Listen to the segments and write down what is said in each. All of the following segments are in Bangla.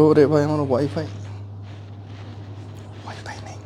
ওরে ভাই, আমার ওয়াইফাই ওয়াইফাই নেই।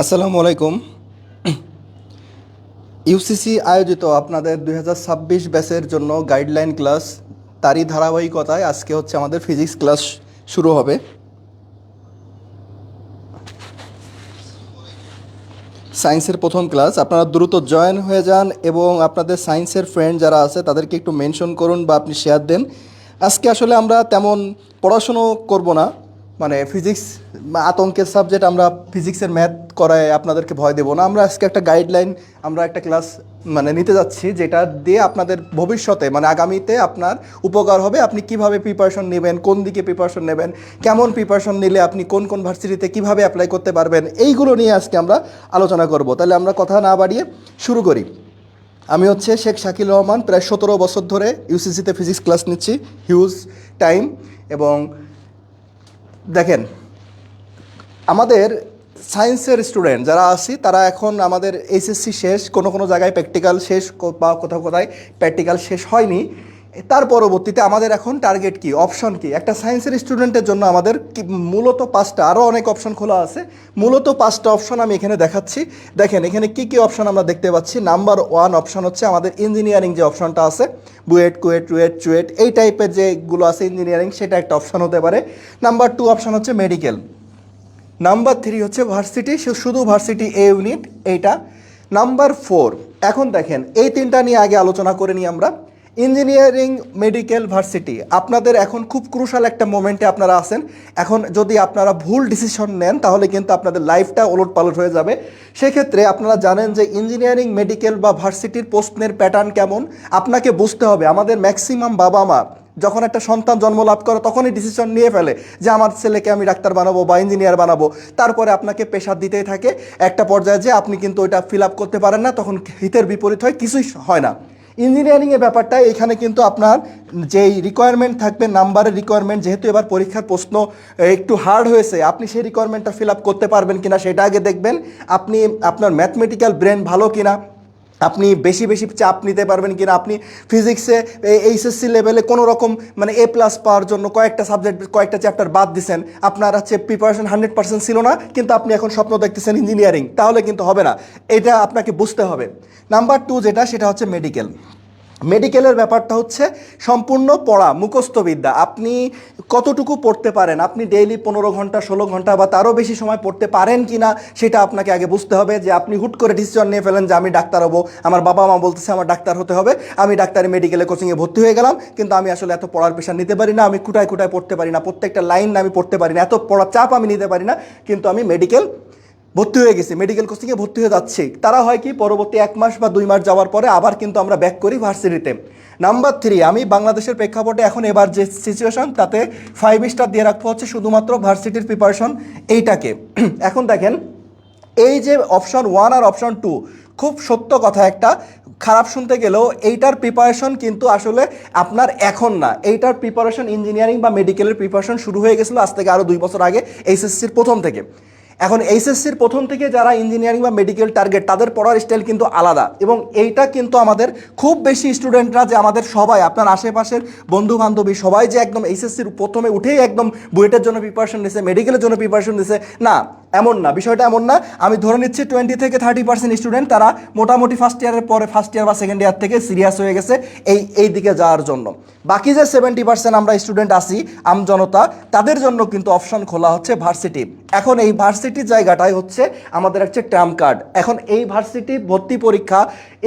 আসসালামু আলাইকুম। ইউসিসি আয়োজিত আপনাদের 2026 ব্যাচের জন্য গাইডলাইন ক্লাস, তারই ধারাবাহিকতায় আজকে হচ্ছে আমাদের ফিজিক্স ক্লাস শুরু হবে। সায়েন্সের প্রথম ক্লাস, আপনারা দ্রুত জয়েন হয়ে যান এবং আপনাদের সায়েন্সের ফ্রেন্ড যারা আছে তাদেরকে একটু মেনশন করুন বা আপনি শেয়ার দেন। আজকে আসলে আমরা তেমন পড়াশুনো করব না, মানে ফিজিক্স আতঙ্কের সাবজেক্ট, আমরা ফিজিক্সের ম্যাথ করায় আপনাদেরকে ভয় দেবো না। আমরা আজকে একটা গাইডলাইন, আমরা একটা ক্লাস মানে নিতে যাচ্ছি, যেটা দিয়ে আপনাদের ভবিষ্যতে মানে আগামীতে আপনার উপকার হবে। আপনি কিভাবে প্রিপারেশন নেবেন, কোন দিকে প্রিপারেশন নেবেন, কেমন প্রিপারেশন নিলে আপনি কোন কোন ভার্সিটিতে কীভাবে অ্যাপ্লাই করতে পারবেন, এইগুলো নিয়ে আজকে আমরা আলোচনা করব। তাহলে আমরা কথা না বাড়িয়ে শুরু করি। আমি হচ্ছে শেখ শাকিল রহমান, প্রায় 17 বছর ধরে ইউসিসিতে ফিজিক্স ক্লাস নিচ্ছি, হিউজ টাইম। এবং দেখেন, আমাদের সায়েন্সের স্টুডেন্ট যারা আছি তারা এখন আমাদের এইচএসসি শেষ, কোনো কোনো জায়গায় প্র্যাকটিক্যাল শেষ বা কোথাও কোথায় প্র্যাকটিক্যাল শেষ হয়নি। তার পরবর্তীতে আমাদের এখন টার্গেট কি, অপশন কি। একটা সায়েন্সের স্টুডেন্টের জন্য আমাদের মূলত 5টা, আরও অনেক অপশন খোলা আছে, মূলত 5টা অপশন আমি এখানে দেখাচ্ছি। দেখেন এখানে কি কি অপশন আমরা দেখতে পাচ্ছি। নাম্বার 1 অপশন হচ্ছে আমাদের ইঞ্জিনিয়ারিং যে অপশনটা আছে, বুয়েট, কুয়েট, রুয়েট, চুয়েট, এই টাইপের যেগুলো আছে ইঞ্জিনিয়ারিং, সেটা একটা অপশন হতে পারে। নাম্বার 2 অপশন হচ্ছে মেডিকেল। নাম্বার 3 হচ্ছে ভার্সিটি, শুধু ভার্সিটি এ ইউনিট, এইটা। নাম্বার 4, এখন দেখেন এই 3টা নিয়ে আগে আলোচনা করে নিই আমরা। ইঞ্জিনিয়ারিং, মেডিকেল, ভার্সিটি, আপনাদের এখন খুব ক্রুশাল একটা মোমেন্টে আপনারা আছেন। এখন যদি আপনারা ভুল ডিসিশন নেন তাহলে কিন্তু আপনাদের লাইফটা ওলটপালট হয়ে যাবে। সেক্ষেত্রে আপনারা জানেন যে ইঞ্জিনিয়ারিং, মেডিকেল বা ভার্সিটির প্রশ্নের প্যাটার্ন কেমন আপনাকে বুঝতে হবে। আমাদের ম্যাক্সিমাম বাবা মা যখন একটা সন্তান জন্ম লাভ করে তখনই ডিসিশন নিয়ে ফেলে যে আমার ছেলেকে আমি ডাক্তার বানাবো বা ইঞ্জিনিয়ার বানাবো। তারপরে আপনাকে প্রেশার দিতেই থাকে, একটা পর্যায়ে যে আপনি কিন্তু ওইটা ফিল আপ করতে পারেন না, তখন হিতের বিপরীত হয়, কিছুই হয় না। ইঞ্জিনিয়ারিংয়ের ব্যাপারটা এখানে কিন্তু আপনার যেই রিকোয়ারমেন্ট থাকবে, নাম্বারের রিকোয়ারমেন্ট, যেহেতু এবার পরীক্ষার প্রশ্ন একটু হার্ড হয়েছে, আপনি সেই রিকোয়ারমেন্টটা ফিল আপ করতে পারবেন কিনা সেটা আগে দেখবেন। আপনি আপনার ম্যাথমেটিক্যাল ব্রেন ভালো কিনা, আপনি বেশি বেশি চাপ নিতে পারবেন কিনা, আপনি ফিজিক্সে এইচএসসি লেভেলে কোনো রকম মানে A+ পাওয়ার জন্য কয়েকটা সাবজেক্ট, কয়েকটা চ্যাপ্টার বাদ দিচ্ছেন, আপনার হচ্ছে প্রিপারেশন 100% ছিল না, কিন্তু আপনি এখন স্বপ্ন দেখতেছেন ইঞ্জিনিয়ারিং, তাহলে কিন্তু হবে না। এটা আপনাকে বুঝতে হবে। নাম্বার 2 যেটা, সেটা হচ্ছে মেডিকেল। মেডিকেলের ব্যাপারটা হচ্ছে সম্পূর্ণ পড়া, মুখস্থ বিদ্যা। আপনি কতটুকু পড়তে পারেন, আপনি ডেইলি 15 ঘন্টা, 16 ঘন্টা বা তারও বেশি সময় পড়তে পারেন কি না, সেটা আপনাকে আগে বুঝতে হবে। যে আপনি হুট করে ডিসিশন নিয়ে ফেলেন যে আমি ডাক্তার হবো, আমার বাবা মা বলতেছে আমার ডাক্তার হতে হবে, আমি ডাক্তারি মেডিকেলে কোচিংয়ে ভর্তি হয়ে গেলাম, কিন্তু আমি আসলে এত পড়ার প্রেশার নিতে পারি না, আমি কুটায় কুটায় পড়তে পারি না, প্রত্যেকটা লাইন আমি পড়তে পারি না, এত পড়ার চাপ আমি নিতে পারি না, কিন্তু আমি মেডিকেল ভর্তি হয়ে গেছি, মেডিকেল কোচিংয়ে ভর্তি হয়ে যাচ্ছি। তারা হয় কি, পরবর্তী 1 মাস বা 2 মাস যাওয়ার পরে আবার কিন্তু আমরা ব্যাক করি ভার্সিটিতে। নাম্বার 3, আমি বাংলাদেশের প্রেক্ষাপটে এখন এবার যে সিচুয়েশন, তাতে 5 স্টার দিয়ে রাখবো হচ্ছে শুধুমাত্র ভার্সিটির প্রিপারেশন এইটাকে। এখন দেখেন, এই যে অপশন 1 আর অপশন 2, খুব সত্য কথা একটা, খারাপ শুনতে গেলেও এইটার প্রিপারেশন কিন্তু আসলে আপনার এখন না। এইটার প্রিপারেশন ইঞ্জিনিয়ারিং বা মেডিকেলের প্রিপারেশন শুরু হয়ে গেছিলো আজ থেকে আরও 2 বছর আগে, এইচএসসির প্রথম থেকে। এখন এইচএসসির প্রথম থেকে যারা ইঞ্জিনিয়ারিং বা মেডিকেল টার্গেট তাদের পড়ার স্টাইল কিন্তু আলাদা, এবং এইটা কিন্তু আমাদের খুব বেশি স্টুডেন্টরা যে আমাদের সবাই আপনার আশেপাশের বন্ধু বান্ধবী সবাই যে একদম এইচএসসির প্রথমে উঠেই একদম বুয়েটের জন্য প্রিপারেশন নিছে, মেডিকেলের জন্য প্রিপারেশন নিছে, না এমন না, বিষয়টা এমন না। আমি ধরে নিচ্ছি 20 থেকে 30% স্টুডেন্ট তারা মোটামুটি ফার্স্ট ইয়ারের পরে ফার্স্ট ইয়ার বা সেকেন্ড ইয়ার থেকে সিরিয়াস হয়ে গেছে এই দিকে যাওয়ার জন্য। বাকি যে 70% আমরা স্টুডেন্ট আছি আমজনতা, তাদের জন্য কিন্তু অপশন খোলা হচ্ছে ভার্সিটি। এখন এই ভার্সিটির জায়গাটাই হচ্ছে আমাদের একটা ট্রাম্প কার্ড। এখন এই ভার্সিটি ভর্তি পরীক্ষা,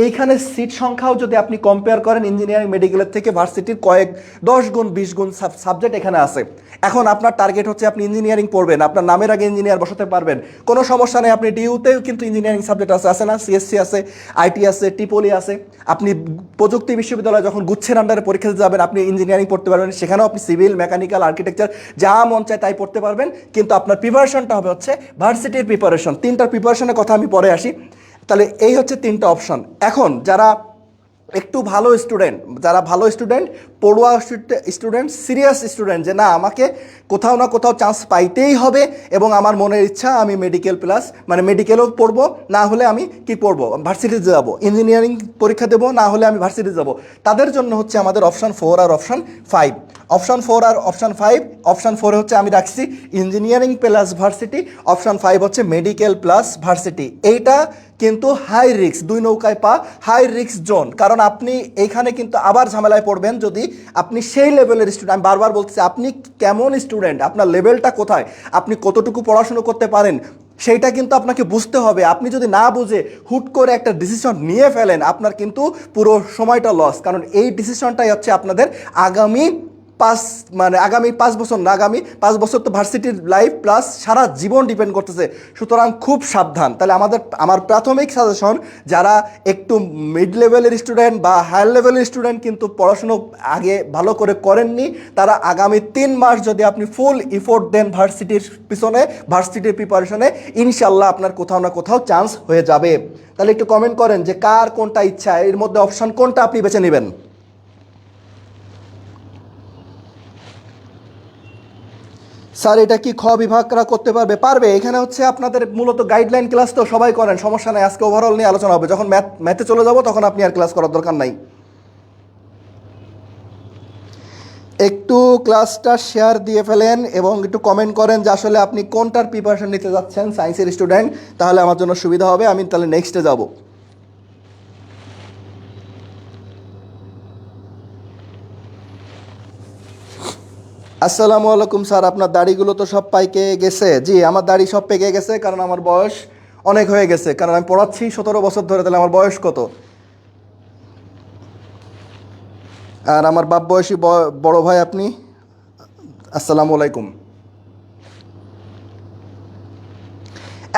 এইখানে সিট সংখ্যাও যদি আপনি কম্পেয়ার করেন ইঞ্জিনিয়ারিং মেডিকেলের থেকে, ভার্সিটির কয়েক 10 গুণ 20 গুণ সাবজেক্ট এখানে আছে। এখন আপনার টার্গেট হচ্ছে আপনি ইঞ্জিনিয়ারিং পড়বেন, আপনার নামের আগে ইঞ্জিনিয়ার বসাতে পারবেন, কোনো সমস্যা নেই। আপনি ডিইউতেও কিন্তু ইঞ্জিনিয়ারিং সাবজেক্ট আছে না, সিএসসি আছে, আইটি আছে, টিপলি আছে। আপনি প্রযুক্তি বিশ্ববিদ্যালয়ে যখন গুচ্ছের আন্ডারে পরীক্ষা দিতে যাবেন আপনি ইঞ্জিনিয়ারিং পড়তে পারবেন, সেখানেও আপনি সিভিল, মেকানিক্যাল, আর্কিটেকচার যা মন চায় তাই পড়তে পারবেন। কিন্তু আপনার প্রিপারেশনটা হবে হচ্ছে ভার্সিটির প্রিপারেশন। 3টার প্রিপারেশনের কথা আমি পরে আসি। তাহলে এই হচ্ছে 3টা অপশন। এখন যারা একটু ভালো স্টুডেন্ট, যারা ভালো স্টুডেন্ট, পড়ুয়া স্টুডেন্ট, সিরিয়াস স্টুডেন্ট, যে না আমাকে কোথাও না কোথাও চান্স পাইতেই হবে এবং আমার মনের ইচ্ছা আমি মেডিকেল প্লাস মানে মেডিকেলও পড়বো, না হলে আমি কি পড়বো ভার্সিটিতে যাবো, ইঞ্জিনিয়ারিং পরীক্ষা দেবো, না হলে আমি ভার্সিটিতে যাবো, তাদের জন্য হচ্ছে আমাদের অপশন 4 আর অপশন 5। অপশন 4 আর অপশন 5, অপশন 4 হচ্ছে আমি রাখছি ইঞ্জিনিয়ারিং প্লাস ভার্সিটি, অপশন 5 হচ্ছে মেডিকেল প্লাস ভার্সিটি। এইটা কিন্তু হাই রিস্ক, 2 নৌকায় পা, হাই রিস্ক জোন। কারণ আপনি এইখানে কিন্তু আবার ঝামেলায় পড়বেন যদি আপনি সেই লেভেলের স্টুডেন্ট। আমি বারবার বলতেছি আপনি কেমন স্টুডেন্ট, আপনার লেভেলটা কোথায়, আপনি কতটুকু পড়াশুনো করতে পারেন সেইটা কিন্তু আপনাকে বুঝতে হবে। আপনি যদি না বুঝে হুট করে একটা ডিসিশন নিয়ে ফেলেন আপনার কিন্তু পুরো সময়টা লস। কারণ এই ডিসিশনটাই হচ্ছে আপনাদের আগামী আগামী 5 বছর না, আগামী 5 বছর তো ভার্সিটির লাইফ প্লাস সারা জীবন ডিপেন্ড করতেছে। সুতরাং খুব সাবধান। তাহলে আমার প্রাথমিক সাজেশন, যারা একটু মিড লেভেলের স্টুডেন্ট বা হায়ার লেভেলের স্টুডেন্ট কিন্তু পড়াশুনো আগে ভালো করে করেননি, তারা আগামী 3 মাস যদি আপনি ফুল ইফোর্ট দেন ভার্সিটির পিছনে, ভার্সিটির প্রিপারেশনে, ইনশাল্লাহ আপনার কোথাও না কোথাও চান্স হয়ে যাবে। তাহলে একটু কমেন্ট করেন যে কার কোনটা ইচ্ছা, এর মধ্যে অপশন কোনটা আপনি বেছে নেবেন। স্যার এটা কি খ বিভাগরা করতে পারবে? পারবে। এখানে হচ্ছে আপনাদের মূলত গাইডলাইন ক্লাস তো সবাই করেন, সমস্যা নাই। আজকে ওভারঅল নিয়ে আলোচনা হবে, যখন ম্যাথে চলে যাব তখন আপনি আর ক্লাস করার দরকার নাই। একটু ক্লাসটা শেয়ার দিয়ে ফেলেন এবং একটু কমেন্ট করেন যে আসলে আপনি কোনটার প্রিপারেশন নিতে যাচ্ছেন, সায়েন্সের স্টুডেন্ট, তাহলে আমার জন্য সুবিধা হবে। আমি তাহলে নেক্সটে যাব। আসসালামু আলাইকুম স্যার, আপনার দাড়িগুলো তো সব পাইকে গেছে। জি, আমার দাড়ি সব পেকে গেছে, কারণ আমার বয়স অনেক হয়ে গেছে। কারণ আমি পড়াচ্ছি 17 বছর ধরে, তাহলে আমার বয়স কত? আর আমার বাপ বয়সী বড় ভাই আপনি। আসসালামু আলাইকুম।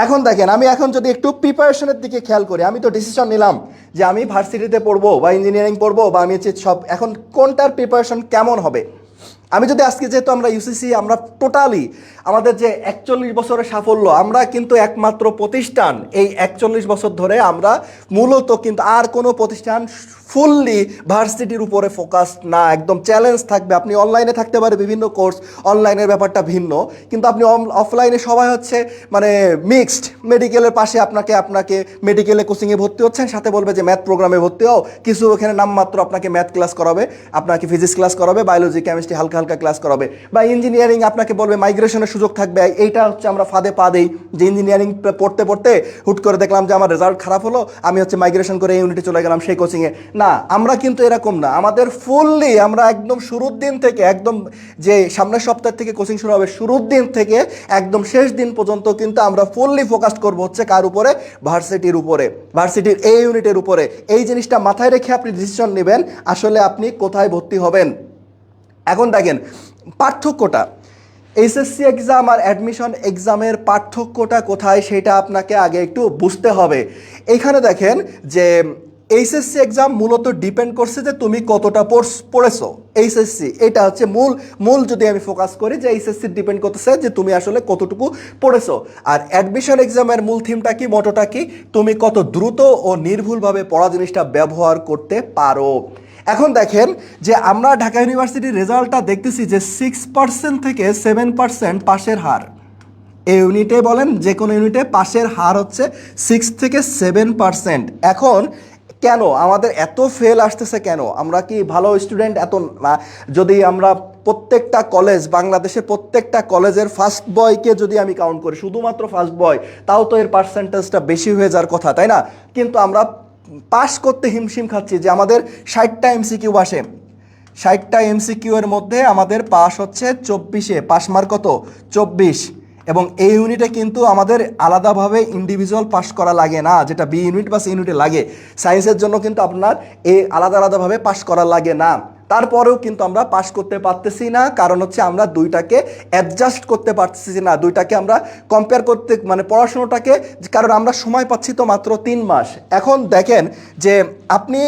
এখন দেখেন, আমি এখন যদি একটু প্রিপারেশনের দিকে খেয়াল করি, আমি তো ডিসিশন নিলাম যে আমি ভার্সিটিতে পড়বো বা ইঞ্জিনিয়ারিং পড়বো, বা আমি হচ্ছে সব, এখন কোনটার প্রিপারেশন কেমন হবে। আমি যদি আজকে, যেহেতু আমরা ইউসিসি, আমরা টোটালি আমাদের যে 41 বছরের সাফল্য, আমরা কিন্তু একমাত্র প্রতিষ্ঠান এই 41 বছর ধরে আমরা মূলত কিন্তু আর কোনো প্রতিষ্ঠান ফুললি ভার্সিটির উপরে ফোকাস না। একদম চ্যালেঞ্জ থাকবে। আপনি অনলাইনে থাকতে পারে বিভিন্ন কোর্স, অনলাইনের ব্যাপারটা ভিন্ন, কিন্তু আপনি অফলাইনে সবাই হচ্ছে মানে মিক্সড। মেডিকেলের পাশে আপনাকে মেডিকেলে কোচিংয়ে ভর্তি হচ্ছেন, সাথে বলবে যে ম্যাথ প্রোগ্রামে ভর্তি হও, কিছু ওখানে নামমাত্র আপনাকে ম্যাথ ক্লাস করাবে, আপনাকে ফিজিক্স ক্লাস করাবে, বায়োলজি, কেমিস্ট্রি হালকা হালকা ক্লাস করাবে, বা ইঞ্জিনিয়ারিং আপনাকে বলবে মাইগ্রেশনের সুযোগ থাকবে। এইটা হচ্ছে আমরা ফাঁদে পা দেই যে ইঞ্জিনিয়ারিং পড়তে পড়তে হুট করে দেখলাম যে আমার রেজাল্ট খারাপ হলো, আমি হচ্ছে মাইগ্রেশন করে এই ইউনিটে চলে গেলাম সেই কোচিংয়ে। না, আমরা কিন্তু এরকম না। আমাদের ফুললি আমরা একদম শুরুর দিন থেকে, একদম যে সামনের সপ্তাহ থেকে কোচিং শুরু হবে, শুরুর দিন থেকে একদম শেষ দিন পর্যন্ত কিন্তু আমরা ফুললি ফোকাস করবো হচ্ছে কার উপরে? ভার্সিটির উপরে, ভার্সিটির এই ইউনিটের উপরে। এই জিনিসটা মাথায় রেখে আপনি ডিসিশন নেবেন আসলে আপনি কোথায় ভর্তি হবেন। এখন দেখেন পার্থক্যটা, এইচএসসি এক্সাম আর অ্যাডমিশন এক্সামের পার্থক্যটা কোথায় সেটা আপনাকে আগে একটু বুঝতে হবে। এইখানে দেখেন যে এইচএসসি এক্সাম মূলত ডিপেন্ড করছে যে তুমি কতটা পড়েছো। এইচএসসি এটা হচ্ছে মূল যদি আমি ফোকাস করি যে এইচএসসি ডিপেন্ড করতেছে যে তুমি আসলে কতটুকু পড়েছো। আর অ্যাডমিশন এক্সামের মূল থিমটা কি, মোটোটা কি, তুমি কত দ্রুত ও নির্ভুলভাবে পড়া জিনিসটা ব্যবহার করতে পারো। এখন দেখেন যে আমরা ঢাকা ইউনিভার্সিটির রেজাল্টটা দেখতেছি যে 6% থেকে 7% পাশের হার। এই ইউনিটে বলেন যে কোনো ইউনিটে পাশের হার হচ্ছে 6 থেকে 7%। এখন কেন আমাদের এত ফেল আসতেছে কেন? আমরা কি ভালো স্টুডেন্ট এত যদি আমরা প্রত্যেকটা কলেজ, বাংলাদেশের প্রত্যেকটা কলেজের ফার্স্ট বয়কে যদি আমি কাউন্ট করি, শুধুমাত্র ফার্স্ট বয়, তাও তো এর পার্সেন্টেজটা বেশি হয়ে যাওয়ার কথা, তাই না? কিন্তু আমরা পাস করতে হিমশিম খাচ্ছি যে আমাদের 60টা এমসিকিউ আসে, 60টা এমসিকিউ এর মধ্যে আমাদের পাস হচ্ছে 24-এ, পাস মার্ক কত? 24। এবং এই ইউনিটে কিন্তু আমাদের আলাদাভাবে ইন্ডিভিজুয়াল পাস করা লাগে না, যেটা বি ইউনিট বা সি ইউনিটে লাগে। সায়েন্সের জন্য কিন্তু আপনার এই আলাদাভাবে পাস করা লাগে না। তারপরেও কিন্তু আমরা পাস করতে পারতেছি না, কারণ হচ্ছে আমরা দুইটাকে অ্যাডজাস্ট করতে পারতেছি না, দুইটাকে আমরা কম্পেয়ার করতে মানে পড়াশোনাটাকে, কারণ আমরা সময় পাচ্ছি তো মাত্র 3 মাস। এখন দেখেন যে আপনি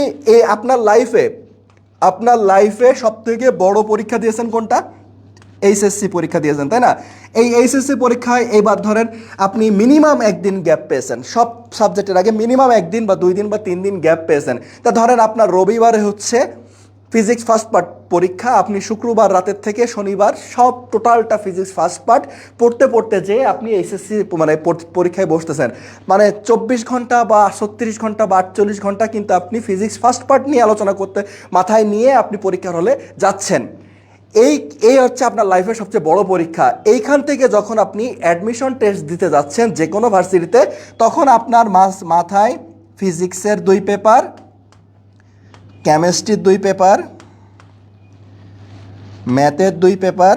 আপনার লাইফে সবথেকে বড় পরীক্ষা দিয়েছেন কোনটা? এইচএসসি পরীক্ষা দিয়েছেন, তাই না? এই এইচএসসি পরীক্ষায় এইবার ধরেন আপনি মিনিমাম একদিন গ্যাপ পেয়েছেন, সব সাবজেক্টের আগে মিনিমাম একদিন বা 2 দিন বা 3 দিন গ্যাপ পেয়েছেন। তা ধরেন আপনার রবিবারে হচ্ছে ফিজিক্স ফার্স্ট পার্ট পরীক্ষা, আপনি শুক্রবার রাতের থেকে শনিবার সব টোটালটা ফিজিক্স ফার্স্ট পার্ট পড়তে যে আপনি এইচএসসি মানে পরীক্ষায় বসতেছেন, মানে 24 ঘন্টা বা 36 ঘন্টা বা 48 ঘন্টা কিন্তু আপনি ফিজিক্স ফার্স্ট পার্ট নিয়ে আলোচনা করতে মাথায় নিয়ে আপনি পরীক্ষার হলে যাচ্ছেন। এই হচ্ছে আপনার লাইফের সবচেয়ে বড় পরীক্ষা। এইখান থেকে যখন আপনি অ্যাডমিশন টেস্ট দিতে যাচ্ছেন যে কোনো ভার্সিটিতে, তখন আপনার মাথায় ফিজিক্সের 2 পেপার, কেমিস্ট্রির 2 পেপার, ম্যাথের 2 পেপার,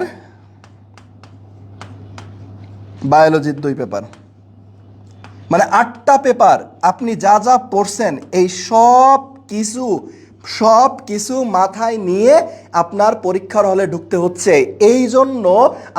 বায়োলজির 2 পেপার, মানে 8টা পেপার। আপনি যা যা পড়ছেন এই সব কিছু মাথায় নিয়ে আপনার পরীক্ষার হলে ঢুকতে হচ্ছে। এই জন্য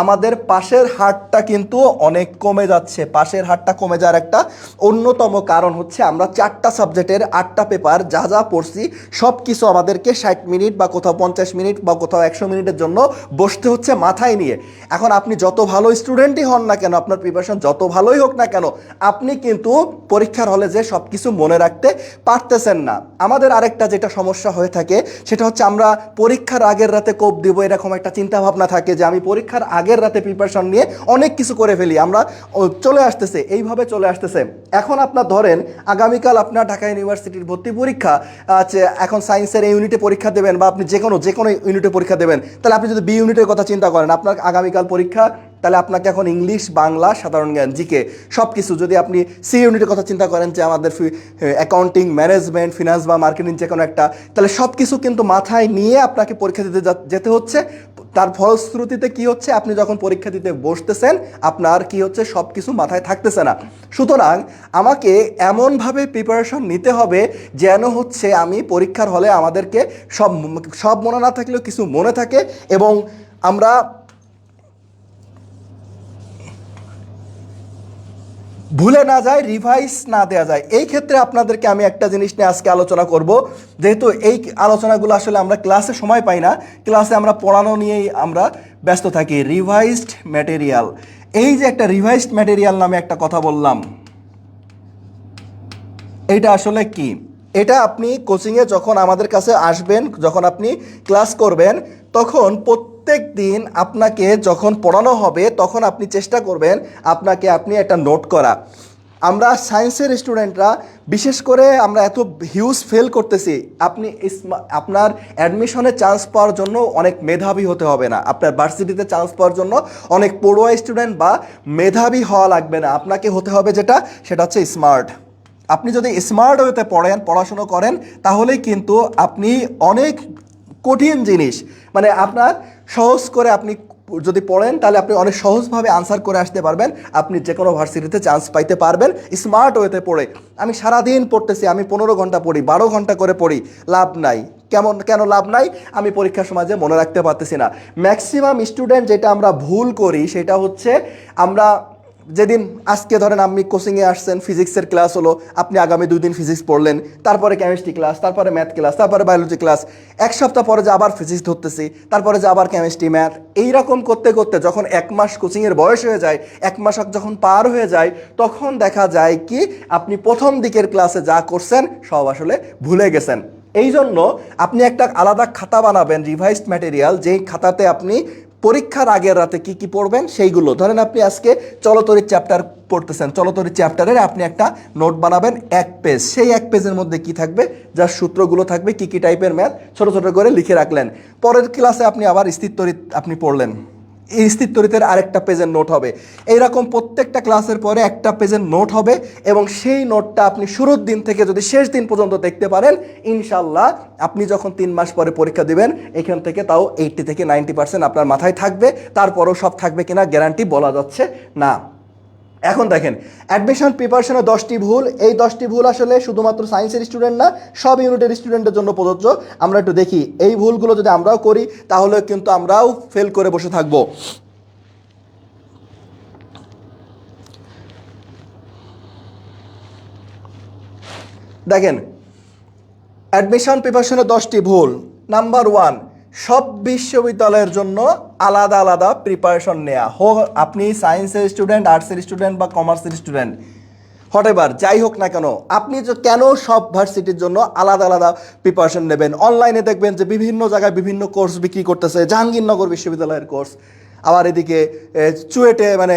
আমাদের পাশের হারটা কিন্তু অনেক কমে যাচ্ছে। পাশের হারটা কমে যাওয়ার একটা অন্যতম কারণ হচ্ছে আমরা 4টা সাবজেক্টের 8টা পেপার যা যা পড়ছি সব কিছু আমাদেরকে 60 মিনিট বা কোথাও 50 মিনিট বা কোথাও 100 মিনিটের জন্য বসতে হচ্ছে মাথায় নিয়ে। এখন আপনি যত ভালো স্টুডেন্টই হন না কেন, আপনার প্রিপারেশন যত ভালোই হোক না কেন, আপনি কিন্তু পরীক্ষার হলে যে সব কিছু মনে রাখতে পারতেছেন না। আমাদের আরেকটা যেটা সমস্যা হয়ে থাকে সেটা হচ্ছে আমরা পরীক্ষার আগের রাতে কোপ দিব, এরকম একটা চিন্তা ভাবনা থাকে যে আমি পরীক্ষার আগের রাতে প্রিপারেশন নিয়ে অনেক কিছু করে ফেলি, আমরা চলে আসতেছে, এইভাবে চলে আসতেছে। এখন আপনার ধরেন আগামীকাল আপনার ঢাকা ইউনিভার্সিটির ভর্তি পরীক্ষা আছে, এখন সায়েন্সের এই ইউনিটে পরীক্ষা দেবেন বা আপনি যে কোনো ইউনিটে পরীক্ষা দেবেন, তাহলে আপনি যদি বি ইউনিটের কথা চিন্তা করেন, আপনার আগামীকাল পরীক্ষা, তাহলে আপনাকে এখন ইংলিশ, বাংলা, সাধারণ জ্ঞান, জিকে সব কিছু, যদি আপনি সি ইউনিটের কথা চিন্তা করেন যে আমাদের অ্যাকাউন্টিং, ম্যানেজমেন্ট, ফিনান্স বা মার্কেটিং যে কোনো একটা, তাহলে সব কিছু কিন্তু মাথায় নিয়ে আপনাকে পরীক্ষা দিতে যেতে হচ্ছে। তার ফলশ্রুতিতে কি হচ্ছে, আপনি যখন পরীক্ষা দিতে বসতেছেন আপনার কি হচ্ছে, সব কিছু মাথায় থাকতেছে না। সুতরাং আমাকে এমনভাবে প্রিপারেশন নিতে হবে যেন হচ্ছে আমি পরীক্ষার হলে আমাদেরকে সব মনে না থাকলেও কিছু মনে থাকে এবং আমরা ভুলে না যায়, রিভাইজ না দেওয়া যায়। এই ক্ষেত্রে আপনাদেরকে আমি একটা জিনিস নিয়ে আজকে আলোচনা করব, যেহেতু এই আলোচনাগুলো আসলে আমরা ক্লাসে সময় পাই না, ক্লাসে আমরা পড়ানো নিয়েই আমরা ব্যস্ত থাকি। রিভাইজড ম্যাটেরিয়াল, এই যে একটা রিভাইজড ম্যাটেরিয়াল নামে একটা কথা বললাম, এইটা আসলে কি? এটা আপনি কোচিংয়ে যখন আমাদের কাছে আসবেন, যখন আপনি ক্লাস করবেন, তখন প্রত্যেক দিন আপনাকে যখন পড়ানো হবে তখন আপনি চেষ্টা করবেন আপনি একটা নোট করা। আমরা সায়েন্সের স্টুডেন্টরা বিশেষ করে আমরা এত হিউজ ফেল করতেছি। আপনার অ্যাডমিশনে চান্স পাওয়ার জন্য অনেক মেধাবী হতে হবে না, আপনার ভার্সিটিতে চান্স পাওয়ার জন্য অনেক পড়ুয়া স্টুডেন্ট বা মেধাবী হওয়া লাগবে না, আপনাকে হতে হবে সেটা হচ্ছে স্মার্ট। আপনি যদি স্মার্ট ওয়েতে পড়াশুনো করেন, তাহলেই কিন্তু আপনি অনেক কঠিন জিনিস, মানে আপনার সহজ করে আপনি যদি পড়েন তাহলে আপনি অনেক সহজভাবে আনসার করে আসতে পারবেন, আপনি যে কোনো ভার্সিটিতে চান্স পাইতে পারবেন স্মার্ট ওয়েতে পড়ে। আমি সারাদিন পড়তেছি, আমি 15 ঘন্টা পড়ি, 12 ঘন্টা করে পড়ি, লাভ নাই। কেন লাভ নাই? আমি পরীক্ষার সময় যে মনে রাখতে পারতেছি না। ম্যাক্সিমাম স্টুডেন্ট যেটা আমরা ভুল করি সেটা হচ্ছে, আমরা যেদিন আজকে ধরেন আপনি কোচিংয়ে আসছেন, ফিজিক্সের ক্লাস হলো, আপনি আগামী 2 দিন ফিজিক্স পড়লেন, তারপরে কেমিস্ট্রি ক্লাস, তারপরে ম্যাথ ক্লাস, তারপরে বায়োলজি ক্লাস, এক সপ্তাহ পরে যে আবার ফিজিক্স ধরতেছি, তারপরে যে আবার কেমিস্ট্রি, ম্যাথ, এইরকম করতে করতে যখন 1 মাস কোচিংয়ের বয়স হয়ে যায়, 1 মাস যখন পার হয়ে যায়, তখন দেখা যায় কি আপনি প্রথম দিকের ক্লাসে যা করছেন সব আসলে ভুলে গেছেন। এই জন্য আপনি একটা আলাদা খাতা বানাবেন, রিভাইজড ম্যাটেরিয়াল, যেই খাতাতে আপনি পরীক্ষার আগের রাতে কি কি পড়বেন সেইগুলো। ধরেন আপনি আজকে চলতরিৎ চ্যাপ্টার পড়তেছেন, চলতরিৎ চ্যাপ্টারের আপনি একটা নোট বানাবেন 1 পেজ, সেই 1 পেজের মধ্যে কি থাকবে, যার সূত্রগুলো থাকবে, কি কি টাইপের ম্যাথ ছোট ছোট করে লিখে রাখলেন। পরের ক্লাসে আপনি আবার স্থিরতরিৎ আপনি পড়লেন, এই স্থিরতরিতের আরেকটা পেজের নোট হবে। এইরকম প্রত্যেকটা ক্লাসের পরে একটা পেজের নোট হবে, এবং সেই নোটটা আপনি শুরুর দিন থেকে যদি শেষ দিন পর্যন্ত দেখতে পারেন, ইনশাল্লাহ আপনি যখন 3 মাস পরে পরীক্ষা দিবেন, এখান থেকে তাও 80 থেকে 90% আপনার মাথায় থাকবে। তারপরেও সব থাকবে কিনা গ্যারান্টি বলা যাচ্ছে না। এখন দেখেন, অ্যাডমিশন প্রিপারেশনে 10টি ভুল, এই 10টি ভুল আসলে শুধুমাত্র সায়েন্সের স্টুডেন্ট না, সব ইউনিটের স্টুডেন্টের জন্য প্রযোজ্য। আমরা একটু দেখি, এই ভুলগুলো যদি আমরাও করি তাহলে কিন্তু আমরাও ফেল করে বসে থাকবো। দেখেন, অ্যাডমিশন প্রিপারেশনে 10টি ভুল। নাম্বার 1, সব বিশ্ববিদ্যালয়ের জন্য আলাদা আলাদা প্রিপারেশন নেওয়া, হোক আপনি সায়েন্সের স্টুডেন্ট, আর্টসের স্টুডেন্ট বা কমার্সের স্টুডেন্ট, হোয়াটএভার যাই হোক না কেন, আপনি কেন সব ভার্সিটির জন্য আলাদা আলাদা প্রিপারেশন নেবেন? অনলাইনে দেখবেন যে বিভিন্ন জায়গায় বিভিন্ন কোর্স বিক্রি করতেছে, জাহাঙ্গীরনগর বিশ্ববিদ্যালয়ের কোর্স, আবার এদিকে চুয়েটে মানে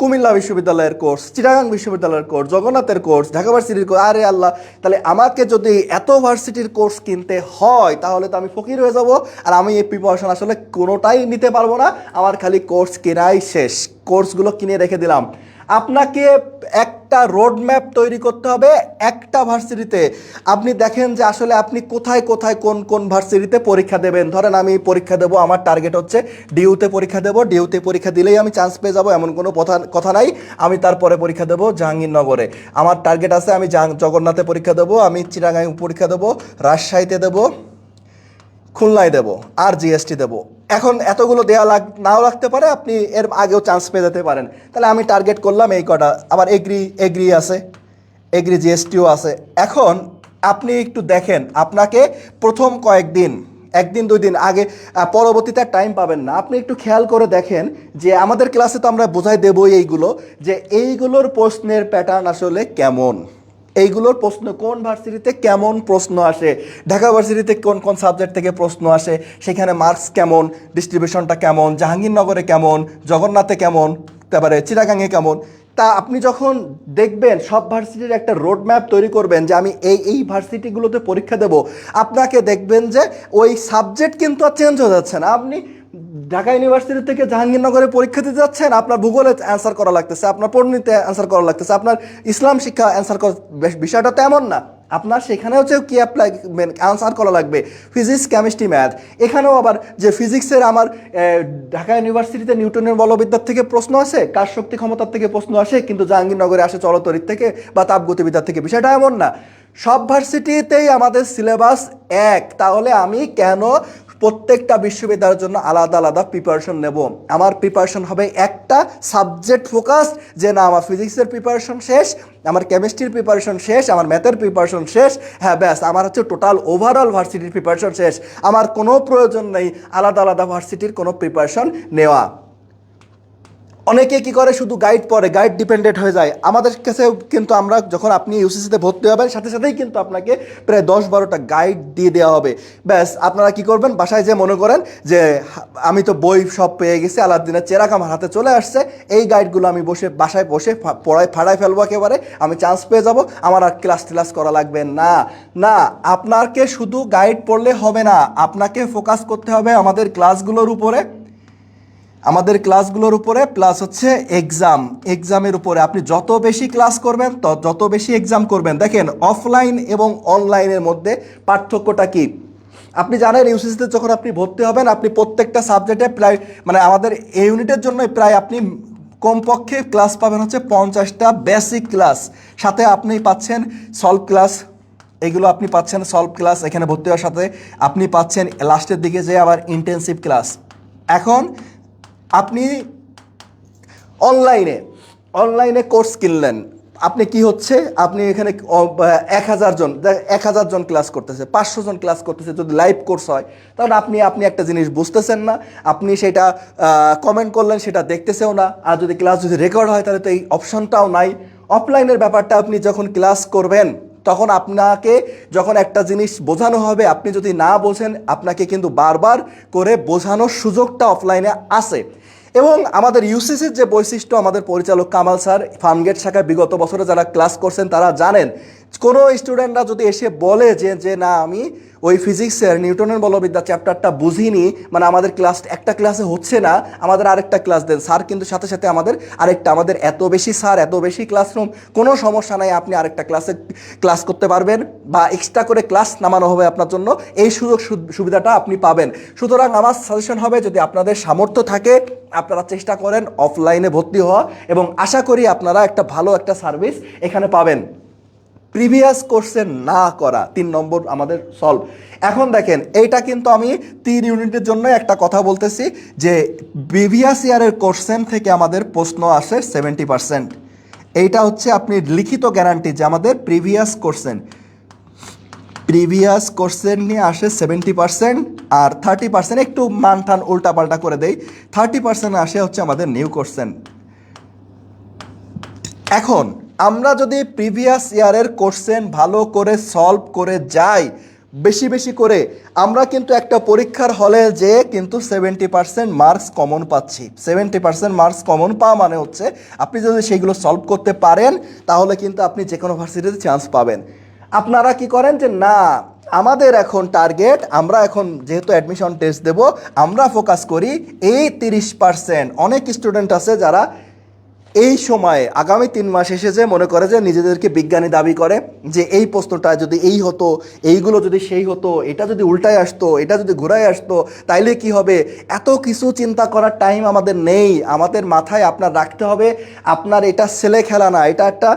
কুমিল্লা বিশ্ববিদ্যালয়ের কোর্স, চিটাগাং বিশ্ববিদ্যালয়ের কোর্স, জগন্নাথের কোর্স, ঢাকা ভার্সিটির কোর্স। আরে আল্লাহ, তাহলে আমাকে যদি এত ভার্সিটির কোর্স কিনতে হয় তাহলে তো আমি ফকির হয়ে যাব, আর আমি এই প্রিপারেশন আসলে কোনোটাই নিতে পারবো না। আমার খালি কোর্স কেনাই শেষ, কোর্সগুলো কিনে রেখে দিলাম। আপনাকে একটা রোড ম্যাপ তৈরি করতে হবে একটা ভার্সিটিতে। আপনি দেখেন যে আসলে আপনি কোথায় কোথায় কোন কোন ভার্সিটিতে পরীক্ষা দেবেন। ধরেন আমি পরীক্ষা দেবো, আমার টার্গেট হচ্ছে ডিউতে পরীক্ষা দেবো, ডিউতে পরীক্ষা দিলেই আমি চান্স পেয়ে যাবো এমন কোনো কথা নাই। আমি তারপরে পরীক্ষা দেবো জাহাঙ্গীরনগরে, আমার টার্গেট আছে আমি জগন্নাথে পরীক্ষা দেবো, আমি চিটাগাং পরীক্ষা দেবো, রাজশাহীতে দেবো, খুলনায় দেবো, আর জিএসটি দেবো। এখন এতগুলো দেওয়া নাও লাগতে পারে, আপনি এর আগেও চান্স পেয়ে যেতে পারেন। তাহলে আমি টার্গেট করলাম এই কটা। আবার এগ্রি আছে, এগ্রি জিএসটিও আছে। এখন আপনি একটু দেখেন, আপনাকে প্রথম কয়েকদিন, 1 দিন 2 দিন আগে, পরবর্তীতে টাইম পাবেন না, আপনি একটু খেয়াল করে দেখেন যে আমাদের ক্লাসে তো আমরা বোঝাই দেবই এইগুলো, যে এইগুলোর প্রশ্নের প্যাটার্ন আসলে কেমন, এইগুলোর প্রশ্ন কোন ভার্সিটিতে কেমন প্রশ্ন আসে, ঢাকা ভার্সিটিতে কোন কোন সাবজেক্ট থেকে প্রশ্ন আসে, সেখানে মার্কস কেমন, ডিস্ট্রিবিউশনটা কেমন, জাহাঙ্গীরনগরে কেমন, জগন্নাথে কেমন, তারপরে চিটাগাংয়ে কেমন। তা আপনি যখন দেখবেন সব ভার্সিটির একটা রোড ম্যাপ তৈরি করবেন যে আমি এই ভার্সিটিগুলোতে পরীক্ষা দেব, আপনাকে দেখবেন যে ওই সাবজেক্ট কিন্তু আর চেঞ্জ হয়ে যাচ্ছে না। আপনি ঢাকা ইউনিভার্সিটি থেকে জাহাঙ্গীরনগরে পরীক্ষা দিতে যাচ্ছেন, আপনার ভূগোলে অ্যান্সার করা লাগতেছে, আপনার পরিণীতে অ্যান্সার করা লাগতেছে, আপনার ইসলাম শিক্ষা অ্যান্সার করা, বিষয়টা তেমন না। আপনার সেখানে হচ্ছে কি অ্যান্সার করা লাগবে, ফিজিক্স, কেমিস্ট্রি, ম্যাথ। এখানেও আবার যে ফিজিক্সের আমার ঢাকা ইউনিভার্সিটিতে নিউটনের বলবিদ্যার থেকে প্রশ্ন আসে, কার শক্তি ক্ষমতার থেকে প্রশ্ন আসে, কিন্তু জাহাঙ্গীরনগরে আসে চলতরিৎ থেকে বা তাপগতিবিদ্যার থেকে। বিষয়টা এমন না, সব ভার্সিটিতেই আমাদের সিলেবাস এক। তাহলে আমি কেন প্রত্যেকটা বিশ্ববিদ্যালয়ের জন্য আলাদা আলাদা প্রিপারেশন নেব? আমার প্রিপারেশন হবে একটা সাবজেক্ট ফোকাস, যে না আমার ফিজিক্সের প্রিপারেশন শেষ, আমার কেমিস্ট্রির প্রিপারেশন শেষ, আমার ম্যাথের প্রিপারেশন শেষ, হ্যাঁ ব্যাস আমার হচ্ছে টোটাল ওভারঅল ভার্সিটির প্রিপারেশন শেষ। আমার কোনো প্রয়োজন নেই আলাদা আলাদা ভার্সিটির কোনো প্রিপারেশন নেওয়া। অনেকে কি করে, শুধু গাইড পড়ে, গাইড ডিপেন্ডেন্ট হয়ে যায়। আমাদের কাছে কিন্তু আমরা যখন আপনি ইউসিসিতে ভর্তি হবেন, সাথে সাথেই কিন্তু আপনাকে প্রায় 10-12টা গাইড দিয়ে দেওয়া হবে। ব্যাস আপনারা কি করবেন, বাসায় যে মনে করেন যে আমি তো বই সব পেয়ে গেছি, আলাদিনের চেরাগ আমার হাতে চলে আসছে, এই গাইডগুলো আমি বাসায় বসে ফাড়ায় ফেলবো একেবারে, আমি চান্স পেয়ে যাব, আমার আর ক্লাস করা লাগবে না। না, আপনাকে শুধু গাইড পড়লে হবে না, আপনাকে ফোকাস করতে হবে আমাদের ক্লাসগুলোর উপরে, প্লাস হচ্ছে এক্সামের উপরে। আপনি যত বেশি ক্লাস করবেন যত বেশি এক্সাম করবেন। দেখেন, অফলাইন এবং অনলাইনের মধ্যে পার্থক্যটা কি আপনি জানেন। ইউসিসিতে যখন আপনি ভর্তি হবেন, আপনি প্রত্যেকটা সাবজেক্টে প্রায় মানে আমাদের এই ইউনিটের জন্য প্রায় আপনি কমপক্ষে ক্লাস পাবেন হচ্ছে 50টা বেসিক ক্লাস, সাথে আপনি পাচ্ছেন সলভ ক্লাস, এগুলো আপনি পাচ্ছেন সলভ ক্লাস। এখানে ভর্তি হওয়ার সাথে আপনি পাচ্ছেন লাস্টের দিকে যে আবার ইন্টেনসিভ ক্লাস। এখন আপনি অনলাইনে কোর্স কিনলেন, আপনি কি হচ্ছে, আপনি এখানে 1000 জন ক্লাস করতেছে, 500 জন ক্লাস করতেছে। যদি লাইভ কোর্স হয় তাহলে আপনি একটা জিনিস বুঝতেছেন না, আপনি সেটা কমেন্ট করলেন, সেটা দেখতেছেও না। আর যদি ক্লাস রেকর্ড হয় তাহলে তো এই অপশনটাও নাই। অফলাইনের ব্যাপারটা, আপনি যখন ক্লাস করবেন তখন আপনাকে যখন একটা জিনিস বোঝানো হবে, আপনি যদি না বোঝেন, আপনাকে কিন্তু বারবার করে বোঝানোর সুযোগটা অফলাইনে আছে। এবং আমাদের ইউসিসির যে বৈশিষ্ট্য, আমাদের পরিচালক কামাল স্যার ফার্মগেট শাখায় বিগত বছরে যারা ক্লাস করছেন তারা জানেন, কোনো স্টুডেন্টরা যদি এসে বলে যে না আমি ওই ফিজিক্সের নিউটনের বলবিদ্যা চ্যাপ্টারটা বুঝিনি, মানে আমাদের ক্লাস একটা ক্লাসে হচ্ছে না, আমাদের আরেকটা ক্লাস দেন, স্যার কিন্তু সাথে সাথে আমাদের এত বেশি স্যার, এত বেশি ক্লাসরুম, কোনো সমস্যা নাই, আপনি আরেকটা ক্লাসে ক্লাস করতে পারবেন বা এক্সট্রা করে ক্লাস নামানো হবে আপনার জন্য, এই সুযোগ সুবিধাটা আপনি পাবেন। সুতরাং আমার সাজেশন হবে, যদি আপনাদের সামর্থ্য থাকে আপনারা চেষ্টা করেন অফলাইনে ভর্তি হওয়া, এবং আশা করি আপনারা একটা ভালো একটা সার্ভিস এখানে পাবেন। প্রিভিয়াস কোর্সে না করা 3 নম্বর আমাদের সলভ। এখন দেখেন, এইটা কিন্তু আমি 3 ইউনিটের জন্য একটা কথা বলতেছি যে প্রিভিয়াস ইয়ারের কোশ্চেন থেকে আমাদের প্রশ্ন আসে 70%। এইটা হচ্ছে আপনি লিখিত গ্যারান্টি যে আমাদের প্রিভিয়াস কোশ্চেন নিয়ে আসে 70%, আর 30% একটু মানঠান উল্টাপাল্টা করে দেই, 30% আসে হচ্ছে আমাদের নিউ কোশ্চেন। এখন আমরা যদি প্রিভিয়াস ইয়ারের কোশ্চেন ভালো করে সলভ করে যাই বেশি বেশি করে, আমরা কিন্তু একটা পরীক্ষার হলে যে কিন্তু 70% মার্কস কমন পাচ্ছি। 70% মার্কস কমন পাওয়া মানে হচ্ছে আপনি যদি সেইগুলো সলভ করতে পারেন তাহলে কিন্তু আপনি যে কোনো ভার্সিটিতে চান্স পাবেন। আপনারা কি করেন যে না, আমাদের এখন টার্গেট, আমরা এখন যেহেতু অ্যাডমিশন টেস্ট দেব, আমরা ফোকাস করি এই 30%। অনেক স্টুডেন্ট আছে যারা এই সময়ে আগামী 3 মাস এসে মনে করে যে নিজেদেরকে বিজ্ঞানী দাবি করে, যে এই প্রশ্নটা যদি এই হতো, এইগুলো যদি সেই হতো, এটা যদি উল্টায় আসতো, এটা যদি ঘুরায় আসতো, তাইলে কি হবে। এত কিছু চিন্তা করার টাইম আমাদের নেই। আমাদের মাথায় আপনার রাখতে হবে, আপনার এটা ছেলে খেলা না, এটা একটা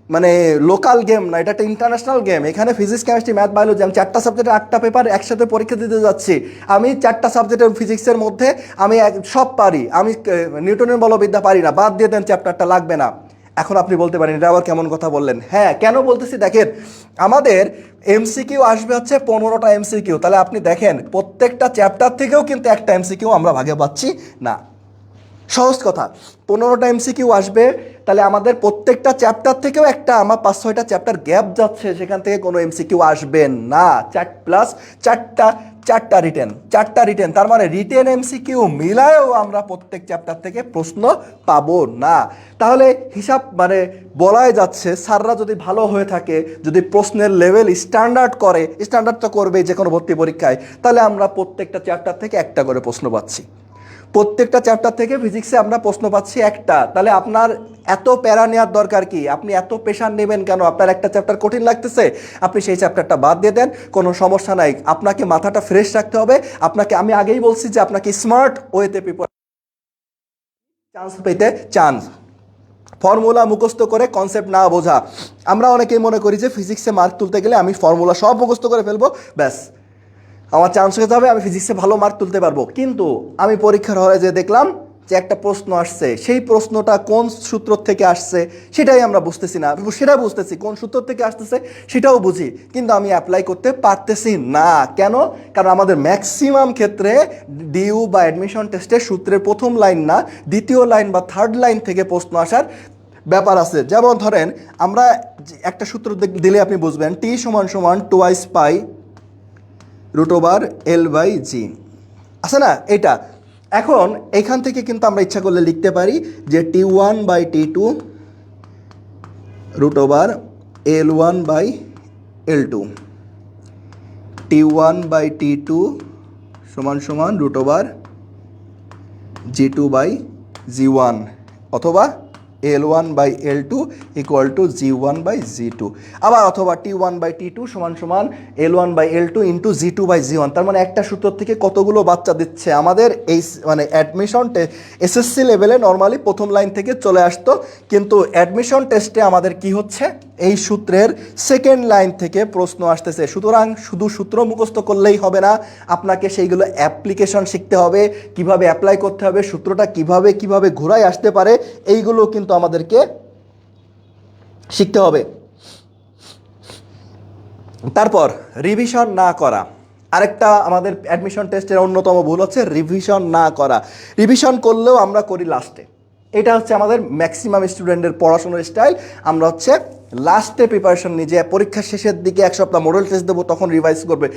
মানে লোকাল গেম না, এটা একটা ইন্টারন্যাশনাল গেম। এখানে ফিজিক্স, কেমিস্ট্রি, ম্যাথ, বায়োলজি, আমি 4টা সাবজেক্টের 8টা পেপার একসাথে পরীক্ষা দিতে যাচ্ছি। আমি 4টা সাবজেক্টের ফিজিক্সের মধ্যে আমি সব পারি, আমি নিউটনের বলবিদ্যা পারি না, বাদ দিয়ে দেন, চ্যাপ্টারটা লাগবে না। এখন আপনি বলতে পারেন এটা আবার কেমন কথা বললেন। হ্যাঁ, কেন বলতেছি দেখেন, আমাদের এমসিকিউ আসবে হচ্ছে 15টা এমসিকিউ। তাহলে আপনি দেখেন প্রত্যেকটা চ্যাপ্টার থেকেও কিন্তু একটা এমসিকিউ আমরা ভাগে পাচ্ছি না। সহজ কথা, 15টা এমসিকিউ আসবে, তাহলে আমাদের প্রত্যেকটা চ্যাপ্টার থেকেও একটা, আমার 5-6টা চ্যাপ্টার গ্যাপ যাচ্ছে, সেখান থেকে কোনো এমসিকিউ আসবে না। 4+4টা রিটেন, তার মানে রিটেন এমসিকিউ মিলায়েও আমরা প্রত্যেক চ্যাপ্টার থেকে প্রশ্ন পাবো না। তাহলে হিসাব মানে বলাই যাচ্ছে, স্যাররা যদি ভালো হয়ে থাকে, যদি প্রশ্নের লেভেল স্ট্যান্ডার্ড তো করবেই যে কোনো ভর্তি পরীক্ষায়, তাহলে আমরা প্রত্যেকটা চ্যাপ্টার থেকে একটা করে প্রশ্ন পাচ্ছি। প্রত্যেকটা চ্যাপ্টার থেকে ফিজিক্সে আমরা প্রশ্ন পাচ্ছি একটা। তাহলে আপনার এত প্যারা নেওয়ার দরকার কি? আপনি এত প্রেশার নেবেন কেন? আপনার একটা চ্যাপ্টার কঠিন লাগতেছে, আপনি সেই চ্যাপ্টারটা বাদ দিয়ে দেন, কোনো সমস্যা নাই। আপনাকে মাথাটা ফ্রেশ রাখতে হবে। আমি আগেই বলছি যে আপনাকে স্মার্ট ওয়েতে চান্স পেতে চান। ফর্মুলা মুখস্থ করে কনসেপ্ট না বোঝা। আমরা অনেকেই মনে করি যে ফিজিক্সে মার্ক তুলতে গেলে আমি ফর্মুলা সব মুখস্থ করে ফেলবো, ব্যাস আমার চান্স হয়ে যাবে, আমি ফিজিক্সে ভালো মার্ক তুলতে পারবো। কিন্তু আমি পরীক্ষার হলে যে দেখলাম যে একটা প্রশ্ন আসছে, সেই প্রশ্নটা কোন সূত্র থেকে আসছে সেটাই আমরা বুঝতেছি না। সেটা বুঝতেছি কোন সূত্র থেকে আসতেছে সেটাও বুঝি, কিন্তু আমি অ্যাপ্লাই করতে পারতেছি না। কেন? কারণ আমাদের ম্যাক্সিমাম ক্ষেত্রে ডিইউ বা অ্যাডমিশন টেস্টের সূত্রের প্রথম লাইন না, দ্বিতীয় লাইন বা থার্ড লাইন থেকে প্রশ্ন আসার ব্যাপার আছে। যেমন ধরেন, আমরা একটা সূত্র দিলে আপনি বুঝবেন, টি = 2 পাই √L/g আছে না এটা। এখন এখান থেকে কিন্তু আমরা ইচ্ছা করলে লিখতে পারি যে T1/T2 √L1/L2, T1/T2 = √G2/G1, অথবা L1/L2 = G1/G2, আবার অথবা T1/T2 = L1/L2 × G2/G1। তার মানে একটা সূত্র থেকে কতগুলো বাচ্চা দিচ্ছে আমাদের এই মানে অ্যাডমিশন এসএসসি লেভেলে নর্মালি প্রথম লাইন থেকে চলে আসতো, কিন্তু অ্যাডমিশন টেস্টে আমাদের কি হচ্ছে, এই সূত্রের সেকেন্ড লাইন থেকে প্রশ্ন আসতেছে। সুতরাং শুধু সূত্র মুখস্থ করলেই হবে না, আপনাকে সেইগুলো অ্যাপ্লিকেশন শিখতে হবে, কিভাবে অ্যাপ্লাই করতে হবে, সূত্রটা কিভাবে ঘোরায় আসতে পারে, এইগুলো কিন্তু আমাদেরকে শিখতে হবে। তারপর রিভিশন না করা, আরেকটা আমাদের অ্যাডমিশন টেস্টের অন্যতম ভুল হচ্ছে রিভিশন না করা। রিভিশন করলেও আমরা করি লাস্টে, এটা হচ্ছে আমাদের ম্যাক্সিমাম স্টুডেন্টের পড়াশোনার স্টাইল। আমরা হচ্ছে লাস্টে প্রিপারেশন নিয়ে যে পরীক্ষার শেষের দিকে এক সপ্তাহ মডেল টেস্ট দেবো তখন রিভাইজ করবে।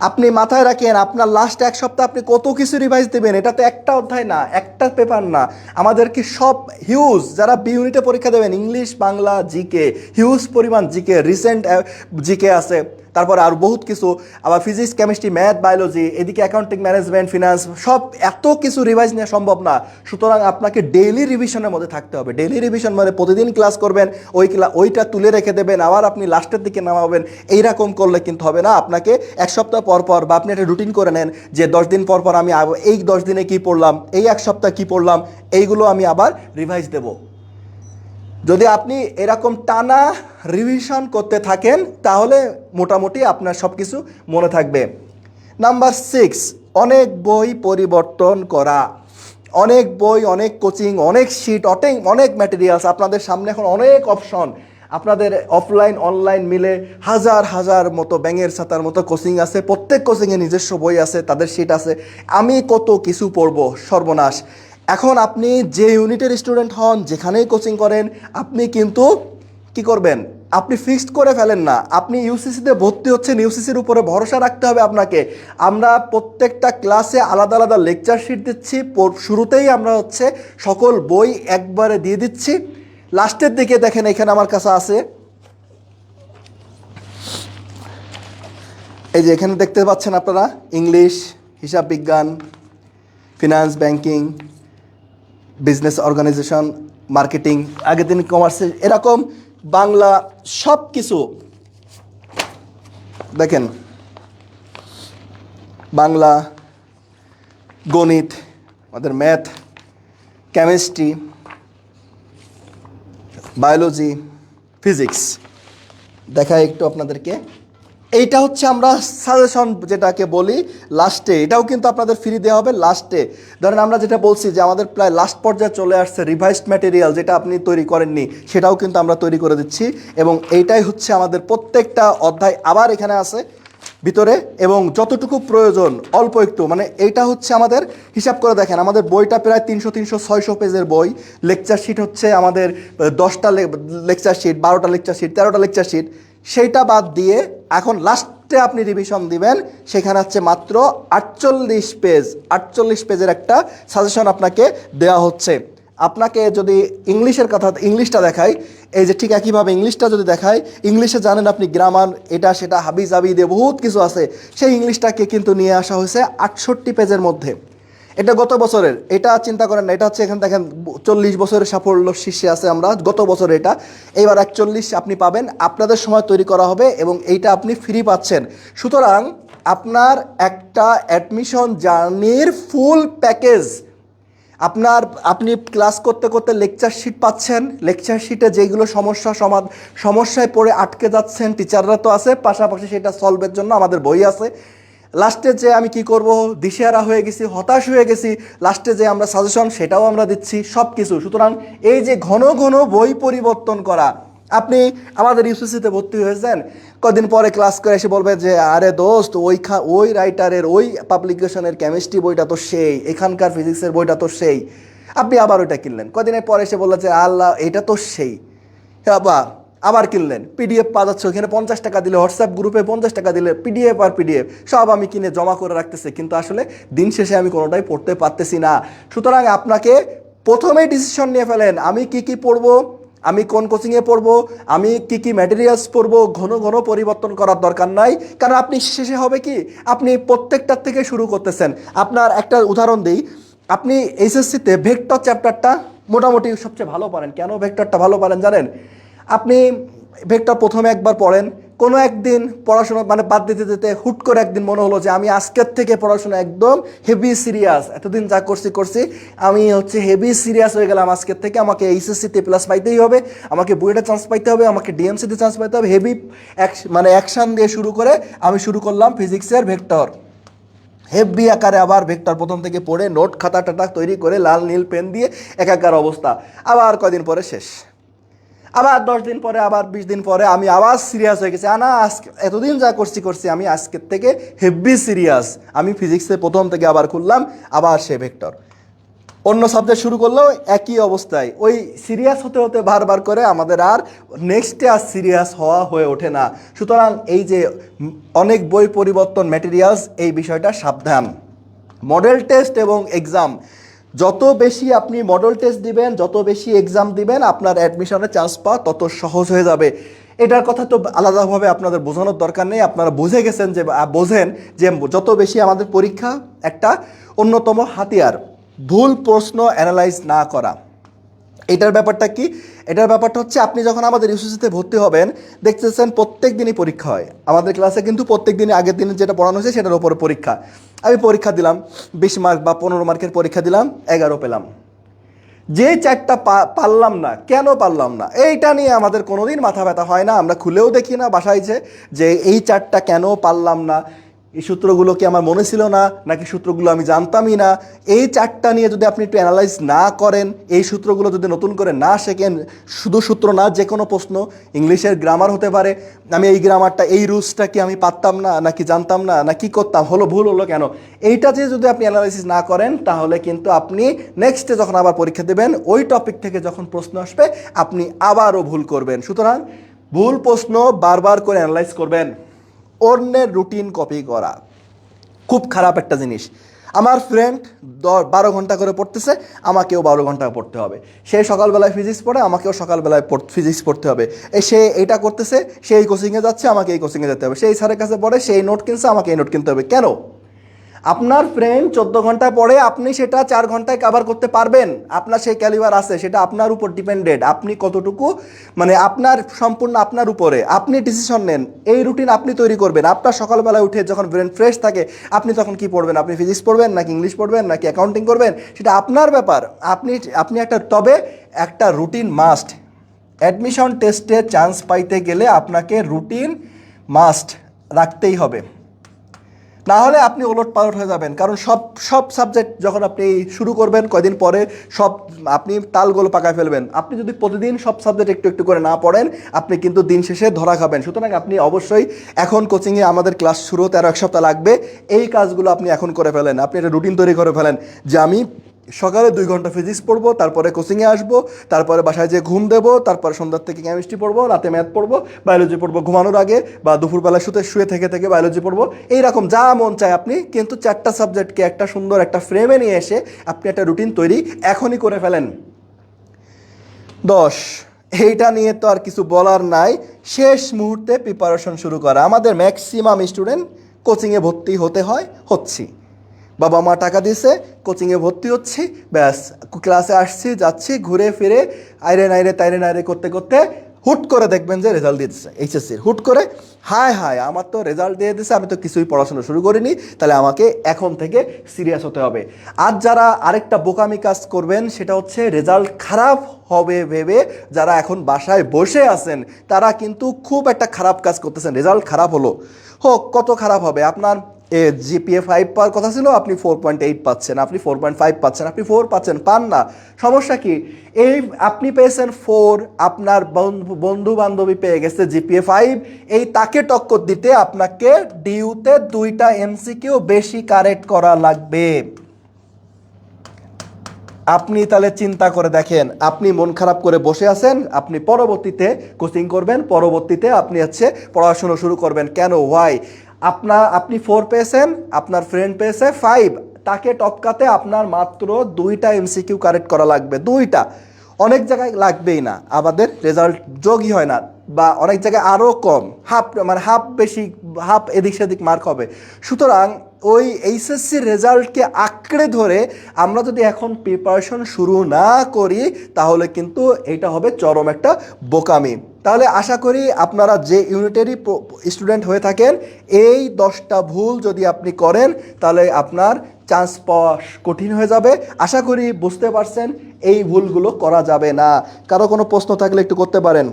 আপনি মাথায় রাখেন আপনার লাস্ট এক সপ্তাহ আপনি কত কিছু রিভাইজ দেবেন, এটা তো একটা অধ্যায় না, একটা পেপার না, আমাদেরকে সব হিউজ, যারা বি ইউনিটে পরীক্ষা দেবেন ইংলিশ বাংলা জিকে, হিউজ পরিমাণ জিকে, রিসেন্ট জিকে আছে, তারপরে আর বহুত কিছু, আবার ফিজিক্স কেমিস্ট্রি ম্যাথ বায়োলজি, এদিকে অ্যাকাউন্টিং ম্যানেজমেন্ট ফিনান্স, সব এত কিছু রিভাইজ নেওয়া সম্ভব না। সুতরাং আপনাকে ডেইলি রিভিশনের মধ্যে থাকতে হবে। ডেইলি রিভিশন মানে প্রতিদিন ক্লাস করবেন, ওইটা তুলে রেখে দেবেন, আবার আপনি লাস্টের দিকে নামাবেন, এইরকম করলে কিন্তু হবে না। আপনাকে এক সপ্তাহ পর পর বা আপনি একটা রুটিন করে নেন যে 10 দিন পর পর আমি এই 10 দিনে কী পড়লাম, এই এক সপ্তাহ কী পড়লাম, এইগুলো আমি আবার রিভাইজ দেবো। যদি আপনি এরকম টানা রিভিশন করতে থাকেন তাহলে মোটামুটি আপনার সব কিছু মনে থাকবে। নাম্বার 6, অনেক বই পরিবর্তন করা। অনেক বই, অনেক কোচিং, অনেক শিট, অনেক ম্যাটেরিয়ালস, আপনাদের সামনে এখন অনেক অপশন, আপনাদের অফলাইন অনলাইন মিলে হাজার হাজার মতো ব্যাঙের ছাতার মতো কোচিং আছে, প্রত্যেক কোচিংয়ে নিজস্ব বই আছে, তাদের শিট আছে। আমি কত কিছু পড়বো, সর্বনাশ। এখন আপনি যে ইউনিটের স্টুডেন্ট হন, যেখানেই কোচিং করেন, আপনি কিন্তু কি করবেন, আপনি ফিক্সড করে ফেলেন না। আপনি ইউসিসিতে ভর্তি হচ্ছেন, ইউসিসির উপরে ভরসা রাখতে হবে আপনাকে। আমরা প্রত্যেকটা ক্লাসে আলাদা আলাদা লেকচার শিট দিচ্ছি, শুরুতেই আমরা সকল বই একবারে দিয়ে দিচ্ছি। লাস্টের দিকে দেখেন এখানে আমার কাছে আছে, এই যে এখানে দেখতে পাচ্ছেন আপনারা, ইংলিশ, হিসাব বিজ্ঞান, finance, banking, business organization, marketing, আগের দিন কমার্সে, এরকম বাংলা, সব কিছু দেখেন, বাংলা, গণিত, আমাদের ম্যাথ, কেমিস্ট্রি, বায়োলজি, ফিজিক্স। দেখাই একটু আপনাদেরকে, এইটা আমরা সাজেশন যেটাকে বলি লাস্টে, এটাও কিন্তু আপনাদের ফ্রি দেওয়া হবে লাস্টে। ধরেন আমরা যেটা বলছি যে আমাদের প্রায় লাস্ট পর্যায়ে চলে আসছে, রিভাইসড ম্যাটেরিয়াল যেটা আপনি তৈরি করেননি সেটাও কিন্তু আমরা তৈরি করে দিচ্ছি, এবং এইটাই আমাদের প্রত্যেকটা অধ্যায় আবার এখানে আছে ভিতরে, এবং যতটুকু প্রয়োজন অল্প একটু, মানে এইটা আমাদের হিসাব করে দেখেন, আমাদের বইটা প্রায় 300-600 পেজের বই। লেকচার শিট আমাদের 10টা লেকচার শিট, 12টা লেকচার শিট, 13টা লেকচার শিট, সেইটা বাদ দিয়ে এখন লাস্টে আপনি রিভিশন দিবেন, সেখানে মাত্র 48 পেজের একটা সাজেশন আপনাকে দেওয়া হচ্ছে। আপনাকে যদি ইংলিশটা দেখাই, এই যে ঠিক একইভাবে ইংলিশটা যদি দেখাই, ইংলিশে জানেন আপনি গ্রামার, এটা সেটা হাবি জাবি দিয়ে বহুত কিছু আছে, সেই ইংলিশটাকে কিন্তু নিয়ে আসা হয়েছে 68 পেজের মধ্যে। এটা গত বছরের, এটা চিন্তা করেন না, এটা এখানে দেখেন 40 বছরের সাফল্য শীর্ষে আছে আমরা, গত বছর এটা, এইবার 41 আপনি পাবেন, আপনাদের সময় তৈরি করা হবে, এবং এইটা আপনি ফ্রি পাচ্ছেন। সুতরাং আপনার একটা অ্যাডমিশন জার্নির ফুল প্যাকেজ, আপনি ক্লাস করতে করতে লেকচার শিট পাচ্ছেন, লেকচার শিটে যেগুলো সমস্যায় পড়ে আটকে যাচ্ছেন, টিচাররা তো আছে, পাশাপাশি সেটা সলভের জন্য আমাদের বই আছে। লাস্টে যে আমি কি করব, দিশেহারা হয়ে গেছি, হতাশ হয়ে গেছি, লাস্টে যে আমরা সাজেশন সেটাও আমরা দিচ্ছি, সব কিছু। সুতরাং এই যে ঘন ঘন বই পরিবর্তন করা, আপনি আমাদের ইউসিসিতে ভর্তি হয়েছেন, কদিন পরে ক্লাস করে এসে বলবে যে আরে দোস্ত, ওই রাইটারের ওই পাবলিকেশনের কেমিস্ট্রি বইটা তো সেই, এখানকার ফিজিক্সের বইটা তো সেই, আপনি আবার ওইটা কিনলেন, কদিনের পরে এসে বললেন যে আল্লাহ এটা তো সেই, আবার কিনলেন, পিডিএফ পাওয়া যাচ্ছে ওখানে 50 টাকা দিলে, হোয়াটসঅ্যাপ গ্রুপে 50 টাকা দিলে পিডিএফ আর পিডিএফ সব আমি কিনে জমা করে রাখতেছি, কিন্তু আসলে দিন শেষে আমি কোনোটাই পড়তে পারতেছি না। সুতরাং আপনাকে প্রথমেই ডিসিশন নিয়ে ফেলেন, আমি কি পড়বো, আমি কোন কোচিংয়ে পড়বো, আমি কি ম্যাটেরিয়ালস পড়বো। ঘন ঘন পরিবর্তন করার দরকার নাই, কারণ আপনি শেষে হবে কি, আপনি প্রত্যেকটার থেকে শুরু করতেছেন। আপনার একটা উদাহরণ দিই, আপনি এইচএসসিতে ভেক্টর চ্যাপ্টারটা মোটামুটি সবচেয়ে ভালো পারেন। কেন ভেক্টরটা ভালো পারেন জানেন? আপনি ভেক্টর প্রথমে একবার পড়েন, কোনো একদিন পড়াশোনা বাদ দিতে দিতে হুট করে একদিন মনে হলো যে আমি আজকের থেকে পড়াশোনা একদম হেভি সিরিয়াস, এতদিন যা করছি আমি হেভি সিরিয়াস হয়ে গেলাম, আজকের থেকে আমাকে এইচএসসিতে প্লাস পাইতেই হবে, আমাকে বুয়েটে চান্স পাইতে হবে, আমাকে ডিএমসিতে চান্স পাইতে হবে, হেভি অ্যাকশান দিয়ে শুরু করে আমি শুরু করলাম ফিজিক্সের ভেক্টর, হেভি আকারে আবার ভেক্টর প্রথম থেকে পড়ে নোট খাতা টাটা তৈরি করে লাল নীল পেন দিয়ে একাকার অবস্থা। আবার কদিন পরে শেষ, আবার 10 দিন পরে, আবার 20 দিন পরে আমি আবার সিরিয়াস হয়ে গেছি, আজকে এতদিন যা করছি আমি আজকের থেকে হেভি সিরিয়াস, আমি ফিজিক্সে প্রথম থেকে আবার খুললাম, আবার সে ভেক্টর। অন্য সাবজেক্ট শুরু করলেও একই অবস্থায় ওই সিরিয়াস হতে হতে বারবার করে আমাদের আর নেক্সটে আর সিরিয়াস হওয়া হয়ে ওঠে না। সুতরাং এই যে অনেক বই পরিবর্তন ম্যাটেরিয়ালস, এই বিষয়টা সাবধান। মডেল টেস্ট এবং এক্সাম, যত বেশি আপনি মডেল টেস্ট দিবেন, যত বেশি এক্সাম দিবেন, আপনার অ্যাডমিশনের চান্স পাওয়া তত সহজ হয়ে যাবে। এটার কথা তো আলাদাভাবে আপনাদের বোঝানোর দরকার নেই, আপনারা বুঝে গেছেন যে বোঝেন যে যত বেশি আমাদের পরীক্ষা একটা অন্যতম হাতিয়ার ভুল প্রশ্ন অ্যানালাইজ না করা। এটার ব্যাপারটা কি? এটার ব্যাপারটা হচ্ছে আপনি যখন আমাদের ইউসিসিতে ভর্তি হবেন, দেখতেছেন প্রত্যেক দিনই পরীক্ষা হয় আমাদের ক্লাসে, কিন্তু প্রত্যেক দিনই আগের দিনে যেটা পড়ানো হয়েছে সেটার উপরে পরীক্ষা। আমি পরীক্ষা দিলাম 20 মার্ক বা 15 মার্কের পরীক্ষা দিলাম, 11 পেলাম। যে 4টা পারলাম না, কেন পারলাম না, এইটা নিয়ে আমাদের কোনোদিন মাথা ব্যথা হয় না, আমরা খুলেও দেখি না বাসায় যে এই 4টা কেন পারলাম না, এই সূত্রগুলো কি আমার মনে ছিল না, নাকি সূত্রগুলো আমি জানতামই না। এই 4টা নিয়ে যদি আপনি একটু অ্যানালাইজ না করেন, এই সূত্রগুলো যদি নতুন করে না শেখেন, শুধু সূত্র না, যে কোনো প্রশ্ন, ইংলিশের গ্রামার হতে পারে, আমি এই গ্রামারটা, এই রুলসটা কি আমি পারতাম না, নাকি জানতাম না, না কি করতাম, হলো ভুল হলো কেন, এইটা যে যদি আপনি অ্যানালাইসিস না করেন, তাহলে কিন্তু আপনি নেক্সটে যখন আবার পরীক্ষা দেবেন, ওই টপিক থেকে যখন প্রশ্ন আসবে আপনি আবারও ভুল করবেন। সুতরাং ভুল প্রশ্ন বারবার করে অ্যানালাইজ করবেন। অন্যের রুটিন কপি করা খুব খারাপ একটা জিনিস। আমার ফ্রেন্ড 12 ঘন্টা করে পড়তেছে, আমাকেও 12 ঘন্টা পড়তে হবে। সে সকালবেলায় ফিজিক্স পড়ে, আমাকেও সকালবেলায় ফিজিক্স পড়তে হবে। সে এটা করতেছে, সেই কোচিংয়ে যাচ্ছে, আমাকে এই কোচিংয়ে যেতে হবে। সেই স্যারের কাছে পড়ে, সেই নোট কিনছে, আমাকে এই নোট কিনতে হবে। কেন? আপনার ফ্রেন্ড 14 ঘন্টা পড়ে, আপনি সেটা 4 ঘন্টায় কভার করতে পারবেন? আপনার সেই ক্যালিবার আছে, সেটা আপনার উপর ডিপেন্ডেড, আপনি কতটুকু, মানে আপনার সম্পূর্ণ আপনার উপরে। আপনি ডিসিশন নেন, এই রুটিন আপনি তৈরি করবেন। আপনার সকালবেলায় উঠে যখন ব্রেন ফ্রেশ থাকে, আপনি তখন কি পড়বেন? আপনি ফিজিক্স পড়বেন, নাকি ইংলিশ পড়বেন, নাকি অ্যাকাউন্টিং করবেন, সেটা আপনার ব্যাপার। আপনি তবে একটা রুটিন মাস্ট। অ্যাডমিশন টেস্টে চান্স পাইতে গেলে আপনাকে রুটিন মাস্ট রাখতেই হবে, না হলে আপনি ওলটপালট হয়ে যাবেন। কারণ সব সাবজেক্ট যখন আপনি শুরু করবেন, কয়দিন পরে সব আপনি তালগোল পাকায় ফেলবেন। আপনি যদি প্রতিদিন সব সাবজেক্ট একটু একটু করে না পড়েন, আপনি কিন্তু দিন শেষে ধরা খাবেন। সুতরাং আপনি অবশ্যই এখন কোচিংয়ে আমাদের ক্লাস শুরু হতে আরও 1 সপ্তাহ লাগবে, এই কাজগুলো আপনি এখন করে ফেলেন। আপনি একটা রুটিন তৈরি করে ফেলেন যে আমি সকালে 2 ঘন্টা ফিজিক্স পড়বো, তারপরে কোচিংয়ে আসবো, তারপরে বাসায় যেয়ে ঘুম দেবো, তারপরে সন্ধ্যার থেকে কেমিস্ট্রি পড়বো, রাতে ম্যাথ পড়বো, বায়োলজি পড়বো ঘুমানোর আগে, বা দুপুরবেলা শুয়ে থেকে বায়োলজি পড়বো। এইরকম যা মন চায় আপনি, কিন্তু 4টা সাবজেক্টকে একটা সুন্দর একটা ফ্রেমে নিয়ে এসে আপনি একটা রুটিন তৈরি এখনই করে ফেলেন। 10, এইটা নিয়ে তো আর কিছু বলার নাই। শেষ মুহূর্তে প্রিপারেশন শুরু করা। আমাদের ম্যাক্সিমাম স্টুডেন্ট কোচিংয়ে ভর্তি হচ্ছি, বাবা মা টাকা দিয়েছে, কোচিংয়ে ভর্তি হচ্ছি, ব্যাস ক্লাসে আসছি, যাচ্ছি, ঘুরে ফিরে আইরে নাইরে করতে করতে হুট করে দেখবেন যে রেজাল্ট দিয়ে দিচ্ছে এইচএসসির। হুট করে হায় আমার তো রেজাল্ট দিয়ে দিচ্ছে, আমি তো কিছুই পড়াশোনা শুরু করিনি, তাহলে আমাকে এখন থেকে সিরিয়াস হতে হবে। আর যারা আরেকটা বোকামি কাজ করবেন, সেটা হচ্ছে রেজাল্ট খারাপ হবে ভেবে যারা এখন বাসায় বসে আছেন, তারা কিন্তু খুব একটা খারাপ কাজ করতেছেন। রেজাল্ট খারাপ হলো হোক, কত খারাপ হবে, আপনার জিপিএ 5 পাওয়ার কথা ছিল, আপনি 4.8 পাচ্ছেন, আপনি 4.5 পাচ্ছেন, আপনি 4 পাচ্ছেন, পান না, সমস্যা কি? এই আপনি পেয়েছেন 4, আপনার বন্ধু বান্ধবী পেয়ে গেছে জিপিএ 5, এই তাকে টক্কর দিতে আপনাকে ডিউতে 2টা এমসিকিউ বেশি কারেক্ট করা লাগবে। আপনি তাহলে চিন্তা করে দেখেন, আপনি মন খারাপ করে বসে আছেন, আপনি পরবর্তীতে কোচিং করবেন, পরবর্তীতে আপনি পড়াশোনা শুরু করবেন। কেন? ওয়াই? আপনি 4 পেয়েছেন, আপনার ফ্রেন্ড পেয়েছে 5, তাকে টপকাতে আপনার মাত্র 2টা এমসিকিউ কারেক্ট করা লাগবে। 2টা, অনেক জায়গায় লাগবেই না, আমাদের রেজাল্ট যোগই হয় না, বা অনেক জায়গায় আরও কম, হাফ বেশি, হাফ এদিক সেদিক মার্ক হবে। সুতরাং ওই এইচএসসির রেজাল্টকে আঁকড়ে ধরে আমরা যদি এখন প্রিপারেশন শুরু না করি, তাহলে কিন্তু এটা হবে চরম একটা বোকামি। তাহলে আশা করি আপনারা যে ইউনিটেরই স্টুডেন্ট হয়ে থাকেন, এই 10টা ভুল যদি আপনি করেন, তাহলে আপনার চান্স পাওয়া কঠিন হয়ে যাবে। আশা করি বুঝতে পারছেন, এই ভুলগুলো করা যাবে না। কারো কোনো প্রশ্ন থাকলে একটু করতে পারেন।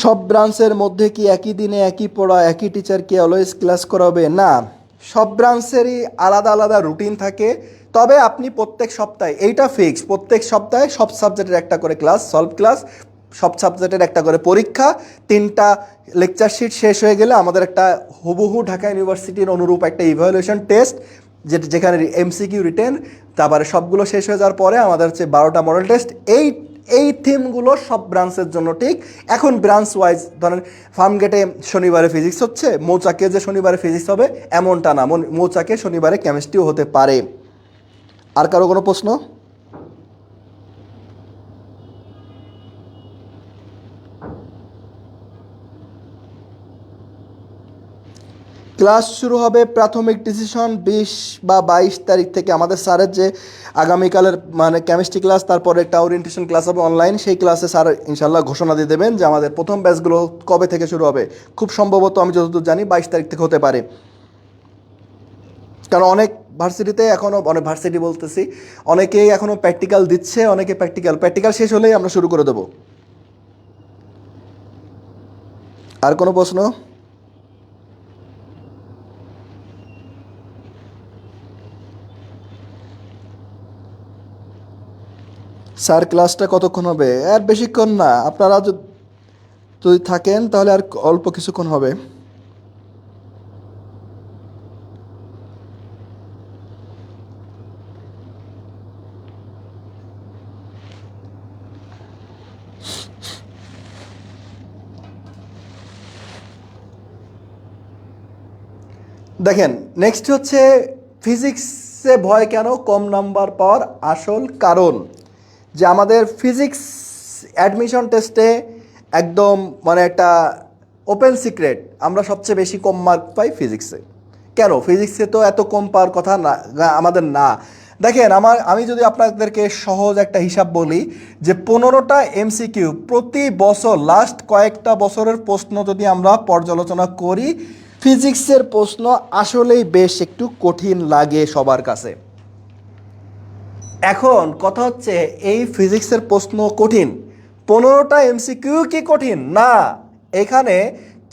সব ব্রাঞ্চের মধ্যে কি একই দিনে একই পড়া, একই টিচার কি অলওয়েজ ক্লাস করাবে? না, সব ব্রাঞ্চেরই আলাদা আলাদা রুটিন থাকে। তবে আপনি প্রত্যেক সপ্তাহে, এইটা ফিক্স, প্রত্যেক সপ্তাহে সব সাবজেক্টের একটা করে ক্লাস, সলভ ক্লাস সব সাবজেক্টের একটা করে পরীক্ষা, 3টা লেকচার শিট শেষ হয়ে গেলে আমাদের একটা হুবহু ঢাকা ইউনিভার্সিটির অনুরূপ একটা ইভ্যালুয়েশন টেস্ট, যেখানে এমসিকিউ রিটেন, তারপরে সবগুলো শেষ হয়ে যাওয়ার পরে আমাদের হচ্ছে 12টা মডেল টেস্ট। এই থিমগুলো সব ব্রাঞ্চের জন্য ঠিক। এখন ব্রাঞ্চ ওয়াইজ ধরেন ফার্মগেটে শনিবারে ফিজিক্স হচ্ছে, মৌচাকে যে শনিবারে ফিজিক্স হবে এমনটা না, মৌচাকে শনিবারে কেমিস্ট্রিও হতে পারে। আর কারো কোনো প্রশ্ন? ক্লাস শুরু হবে প্রাথমিক ডিসিশন 20 বা 22 তারিখ থেকে। আমাদের স্যারের যে আগামীকালের মানে কেমিস্ট্রি ক্লাস, তারপরে একটা ওরিয়েন্টেশন ক্লাস হবে অনলাইন, সেই ক্লাসে স্যার ইনশাল্লাহ ঘোষণা দিয়ে দেবেন যে আমাদের প্রথম ব্যাচগুলো কবে থেকে শুরু হবে। খুব সম্ভবত আমি যতদূর জানি 22 তারিখ থেকে হতে পারে, কারণ অনেক ভার্সিটিতে এখনও, অনেক ভার্সিটি বলতেছি, অনেকেই এখনও প্র্যাকটিক্যাল দিচ্ছে, অনেকে প্র্যাকটিক্যাল শেষ হলেই আমরা শুরু করে দেবো। আর কোনো প্রশ্ন? স্যার ক্লাসটা কতক্ষণ হবে? আর বেশিক্ষণ না, আপনারা যদি থাকেন তাহলে আর অল্প কিছুক্ষণ হবে। দেখেন, নেক্সট হচ্ছে ফিজিক্সে ভয় কেন, কম নাম্বার পাওয়ার আসল কারণ। যে আমাদের ফিজিক্স অ্যাডমিশন টেস্টে একদম মানে একটা ওপেন সিক্রেট, আমরা সবচেয়ে বেশি কম মার্ক পাই ফিজিক্সে। কেন? ফিজিক্সে তো এত কম পাওয়ার কথা না আমাদের না। দেখেন, আমি যদি আপনাদেরকে সহজ একটা হিসাব বলি, যে 15টা এমসিকিউ প্রতি বছর, লাস্ট কয়েকটা বছরের প্রশ্ন যদি আমরা পর্যালোচনা করি, ফিজিক্সের প্রশ্ন আসলেই বেশ একটু কঠিন লাগে সবার কাছে। এখন কথা হচ্ছে, এই ফিজিক্সের প্রশ্ন কঠিন, 15টা এমসিকিউ কি কঠিন না? এখানে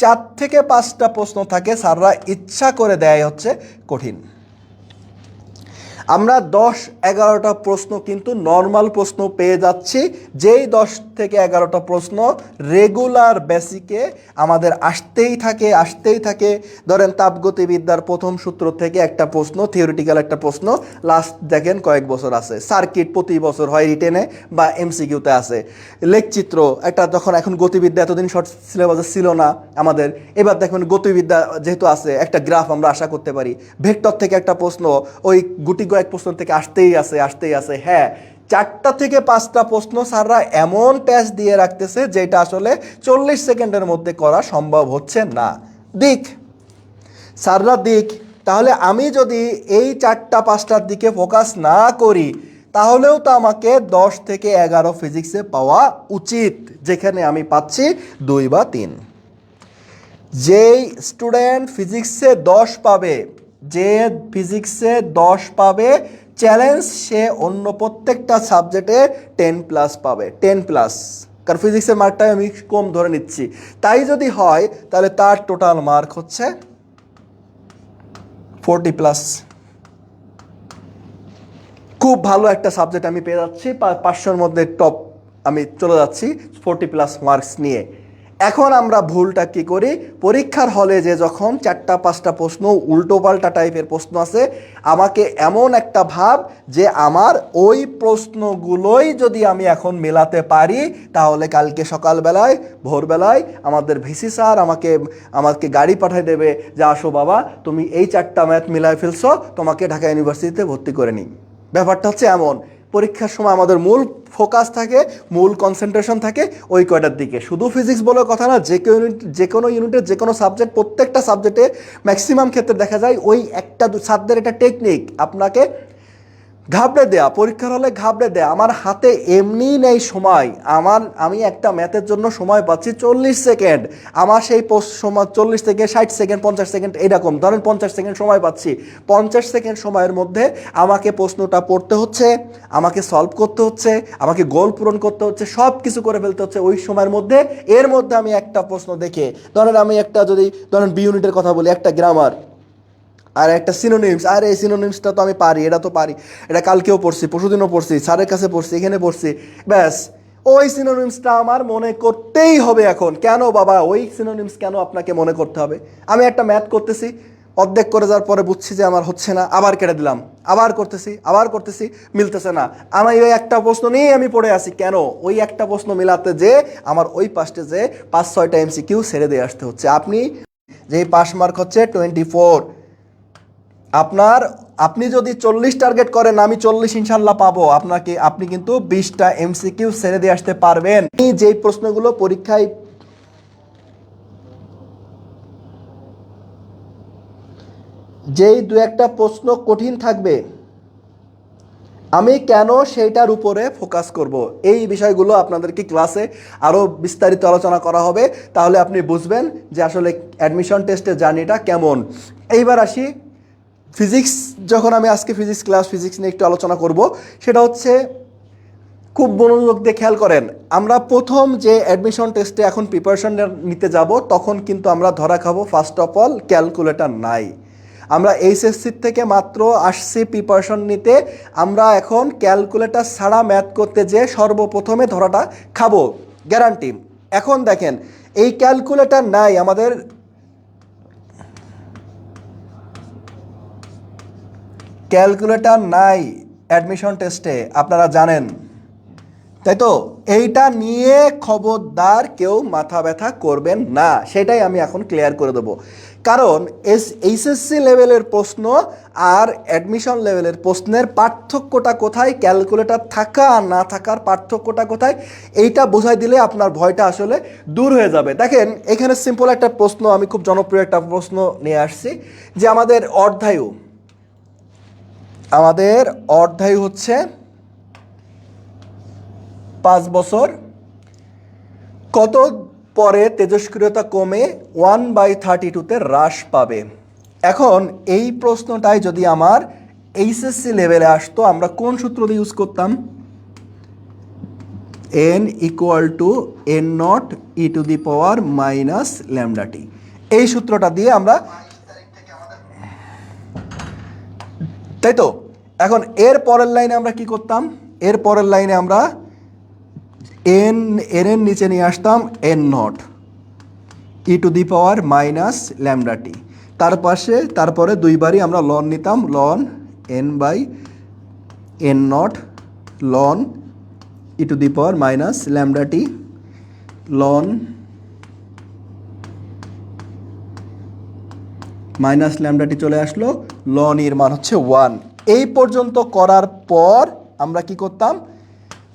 4 থেকে 5টা প্রশ্ন থাকে, স্যাররা ইচ্ছা করে দেয় হচ্ছে কঠিন। আমরা 10-11টা প্রশ্ন কিন্তু নর্মাল প্রশ্ন পেয়ে যাচ্ছি, যেই 10 থেকে 11টা প্রশ্ন রেগুলার বেসিকে আমাদের আসতেই থাকে। ধরেন তাপগতিবিদ্যার প্রথম সূত্র থেকে একটা প্রশ্ন, থিওরিটিক্যাল একটা প্রশ্ন, লাস্ট দেখেন কয়েক বছর আছে। সার্কিট প্রতি বছর হয় রিটেনে বা এমসিকিউতে আছে। লেখচিত্র একটা, যখন এখন গতিবিদ্যা এতদিন শর্ট সিলেবাসে ছিল না আমাদের, এবার দেখবেন গতিবিদ্যা যেহেতু আছে, একটা গ্রাফ আমরা আশা করতে পারি। ভেক্টর থেকে একটা প্রশ্ন, ওই গুটি কয়েক প্রশ্ন থেকে আসতেই আছে। হ্যাঁ, 4টা থেকে 5টা প্রশ্ন স্যাররা এমন টেস্ট দিয়ে রাখতেছে যেটা আসলে 40 সেকেন্ডের মধ্যে করা সম্ভব হচ্ছে না। স্যাররা তাহলে আমি যদি এই 4টা-5টার দিকে ফোকাস না করি, তাহলেও তো আমাকে 10 থেকে 11 ফিজিক্সে পাওয়া উচিত, যেখানে আমি পাচ্ছি 2 বা 3। যেই স্টুডেন্ট ফিজিক্সে 10 পাবে, চ্যালেঞ্জ, সে অন্য প্রত্যেকটা সাবজেক্টে 10+ পাবে, 10+। কারণ ফিজিক্সের মার্কটাই আমি কম ধরে নিচ্ছি। তাই যদি হয়, তাহলে তার টোটাল মার্ক হচ্ছে 40+। খুব ভালো একটা সাবজেক্ট আমি পেয়ে যাচ্ছি, 500-র মধ্যে টপ আমি চলে যাচ্ছি 40+ মার্কস নিয়ে। এখন আমরা ভুলটা কি করি, পরীক্ষার হলে যে যখন 4টা-5টা প্রশ্ন উল্টোপাল্টা টাইপের প্রশ্ন আছে, আমাকে এমন একটা ভাব যে আমার ওই প্রশ্নগুলোই যদি আমি এখন মেলাতে পারি, তাহলে কালকে সকালবেলায় ভোরবেলায় আমাদের ভিসি স্যার আমাকে গাড়ি পাঠিয়ে দেবে যে আসো বাবা, তুমি এই 4টা ম্যাথ মিলায় ফেলছো, তোমাকে ঢাকা ইউনিভার্সিটিতে ভর্তি করে নিই। ব্যাপারটা হচ্ছে এমন, পরীক্ষার সময় আমাদের মূল ফোকাস থাকে, মূল কনসেন্ট্রেশন থাকে ওই কয়টার দিকে। শুধু ফিজিক্স বলে কথা না, যে কোনো ইউনিটের যে কোনো সাবজেক্ট, প্রত্যেকটা সাবজেক্টে ম্যাক্সিমাম ক্ষেত্রে দেখা যায় ওই একটা সাবজেক্টের একটা টেকনিক আপনাকে ঘাবড়ে দেয়া, পরীক্ষার হলে ঘাবড়ে দেয়া। আমার হাতে এমনিই নেই সময়, আমি একটা ম্যাথের জন্য সময় পাচ্ছি 40 সেকেন্ড, আমার সেই সময় 40 থেকে 60 সেকেন্ড, 50 সেকেন্ড, এরকম ধরেন 50 সেকেন্ড সময় পাচ্ছি। 50 সেকেন্ড সময়ের মধ্যে আমাকে প্রশ্নটা পড়তে হচ্ছে, আমাকে সলভ করতে হচ্ছে, আমাকে গোল পূরণ করতে হচ্ছে, সব কিছু করে ফেলতে হচ্ছে ওই সময়ের মধ্যে। এর মধ্যে আমি একটা প্রশ্ন দেখে, আমি বি ইউনিটের কথা বলি, একটা গ্রামার আর একটা সিনোনিমস, আর এই সিনোনিমসটা তো আমি পারি, এটা কালকেও পড়ছি, পরশুদিনও পড়ছি, স্যারের কাছে পড়ছি, এখানে পড়ছি, ব্যাস ওই সিনোনিমসটা আমার মনে করতেই হবে এখন। কেন বাবা ওই সিনোনিমস কেন আপনাকে মনে করতে হবে? আমি একটা ম্যাথ করতেছি, অর্ধেক করে যাওয়ার পরে বুঝছি যে আমার হচ্ছে না, আবার কেটে দিলাম, আবার করতেছি, মিলতেছে না। আমি ওই একটা প্রশ্ন নিয়েই আমি পড়ে আছি। কেন? ওই একটা প্রশ্ন মিলাতে যে আমার ওই পাশে যে 5-6টা MCQ ছেড়ে দিয়ে আসতে হচ্ছে। আপনি যেই পাস মার্ক হচ্ছে 24, আপনি যদি 40 টার্গেট করেন, আমি 40 ইনশাল্লাহ পাবো। আপনি কিন্তু 20টা MCQ ছেড়ে দিয়ে আসতে পারবেন। যেই প্রশ্নগুলো পরীক্ষায় যেই দু একটা প্রশ্ন কঠিন থাকবে, আমি কেন সেইটার উপরে ফোকাস করব, এই বিষয়গুলো আপনাদেরকে ক্লাসে আরও বিস্তারিত আলোচনা করা হবে। তাহলে আপনি বুঝবেন যে আসলে অ্যাডমিশন টেস্টের জার্নিটা কেমন। এইবার আসি ফিজিক্স। যখন আমি আজকে ফিজিক্স নিয়ে একটু আলোচনা করব, সেটা হচ্ছে খুব মনোযোগ দিয়ে খেয়াল করেন। আমরা প্রথম যে অ্যাডমিশন টেস্টে এখন প্রিপারেশন নিতে যাব, তখন কিন্তু আমরা ধরা খাবো ফার্স্ট অফ অল ক্যালকুলেটর নাই। আমরা এইচএসসির থেকে মাত্র আসছি প্রিপারেশন নিতে, আমরা এখন ক্যালকুলেটর ছাড়া ম্যাথ করতে যেয়ে সর্বপ্রথমে ধরাটা খাবো, গ্যারান্টি। এখন দেখেন, এই ক্যালকুলেটর নাই আমাদের, ক্যালকুলেটর নাই অ্যাডমিশন টেস্টে, আপনারা জানেন, তাই তো? এইটা নিয়ে খবরদার কেউ মাথা ব্যথা করবেন না, সেটাই আমি এখন ক্লিয়ার করে দেবো। কারণ এইচএসসি লেভেলের প্রশ্ন আর অ্যাডমিশন লেভেলের প্রশ্নের পার্থক্যটা কোথায়, ক্যালকুলেটর থাকা আর না থাকার পার্থক্যটা কোথায়, এইটা বোঝাই দিলে আপনার ভয়টা আসলে দূর হয়ে যাবে। দেখেন, এখানে সিম্পল একটা প্রশ্ন, আমি খুব জনপ্রিয় একটা প্রশ্ন নিয়ে আসছি, যে আমাদের অর্ধায়ু হচ্ছে 5 বছর, কত পরে তেজস্ক্রিয়তা কমে 1/32-তে হ্রাস পাবে। এখন এই প্রশ্নটাই যদি আমার এইচএসসি লেভেলে আসতো, আমরা কোন সূত্র দিয়ে ইউজ করতাম? n = n0 e⁻⁻ λt। এই সূত্রটা দিয়ে আমরা, তাই তো? এখন এর পরের লাইনে আমরা কি করতাম? এর পরের লাইনে আমরা এর নিচে নিয়ে আসতাম n0 e⁻⁻ λt। তারপরে দুইবারই আমরা লন নিতাম, loan n/n0 loan e⁻⁻λt loan -λt চলে আসলো, লন এর মান হচ্ছে 1। এই পর্যন্ত করার পর আমরা কি করতাম?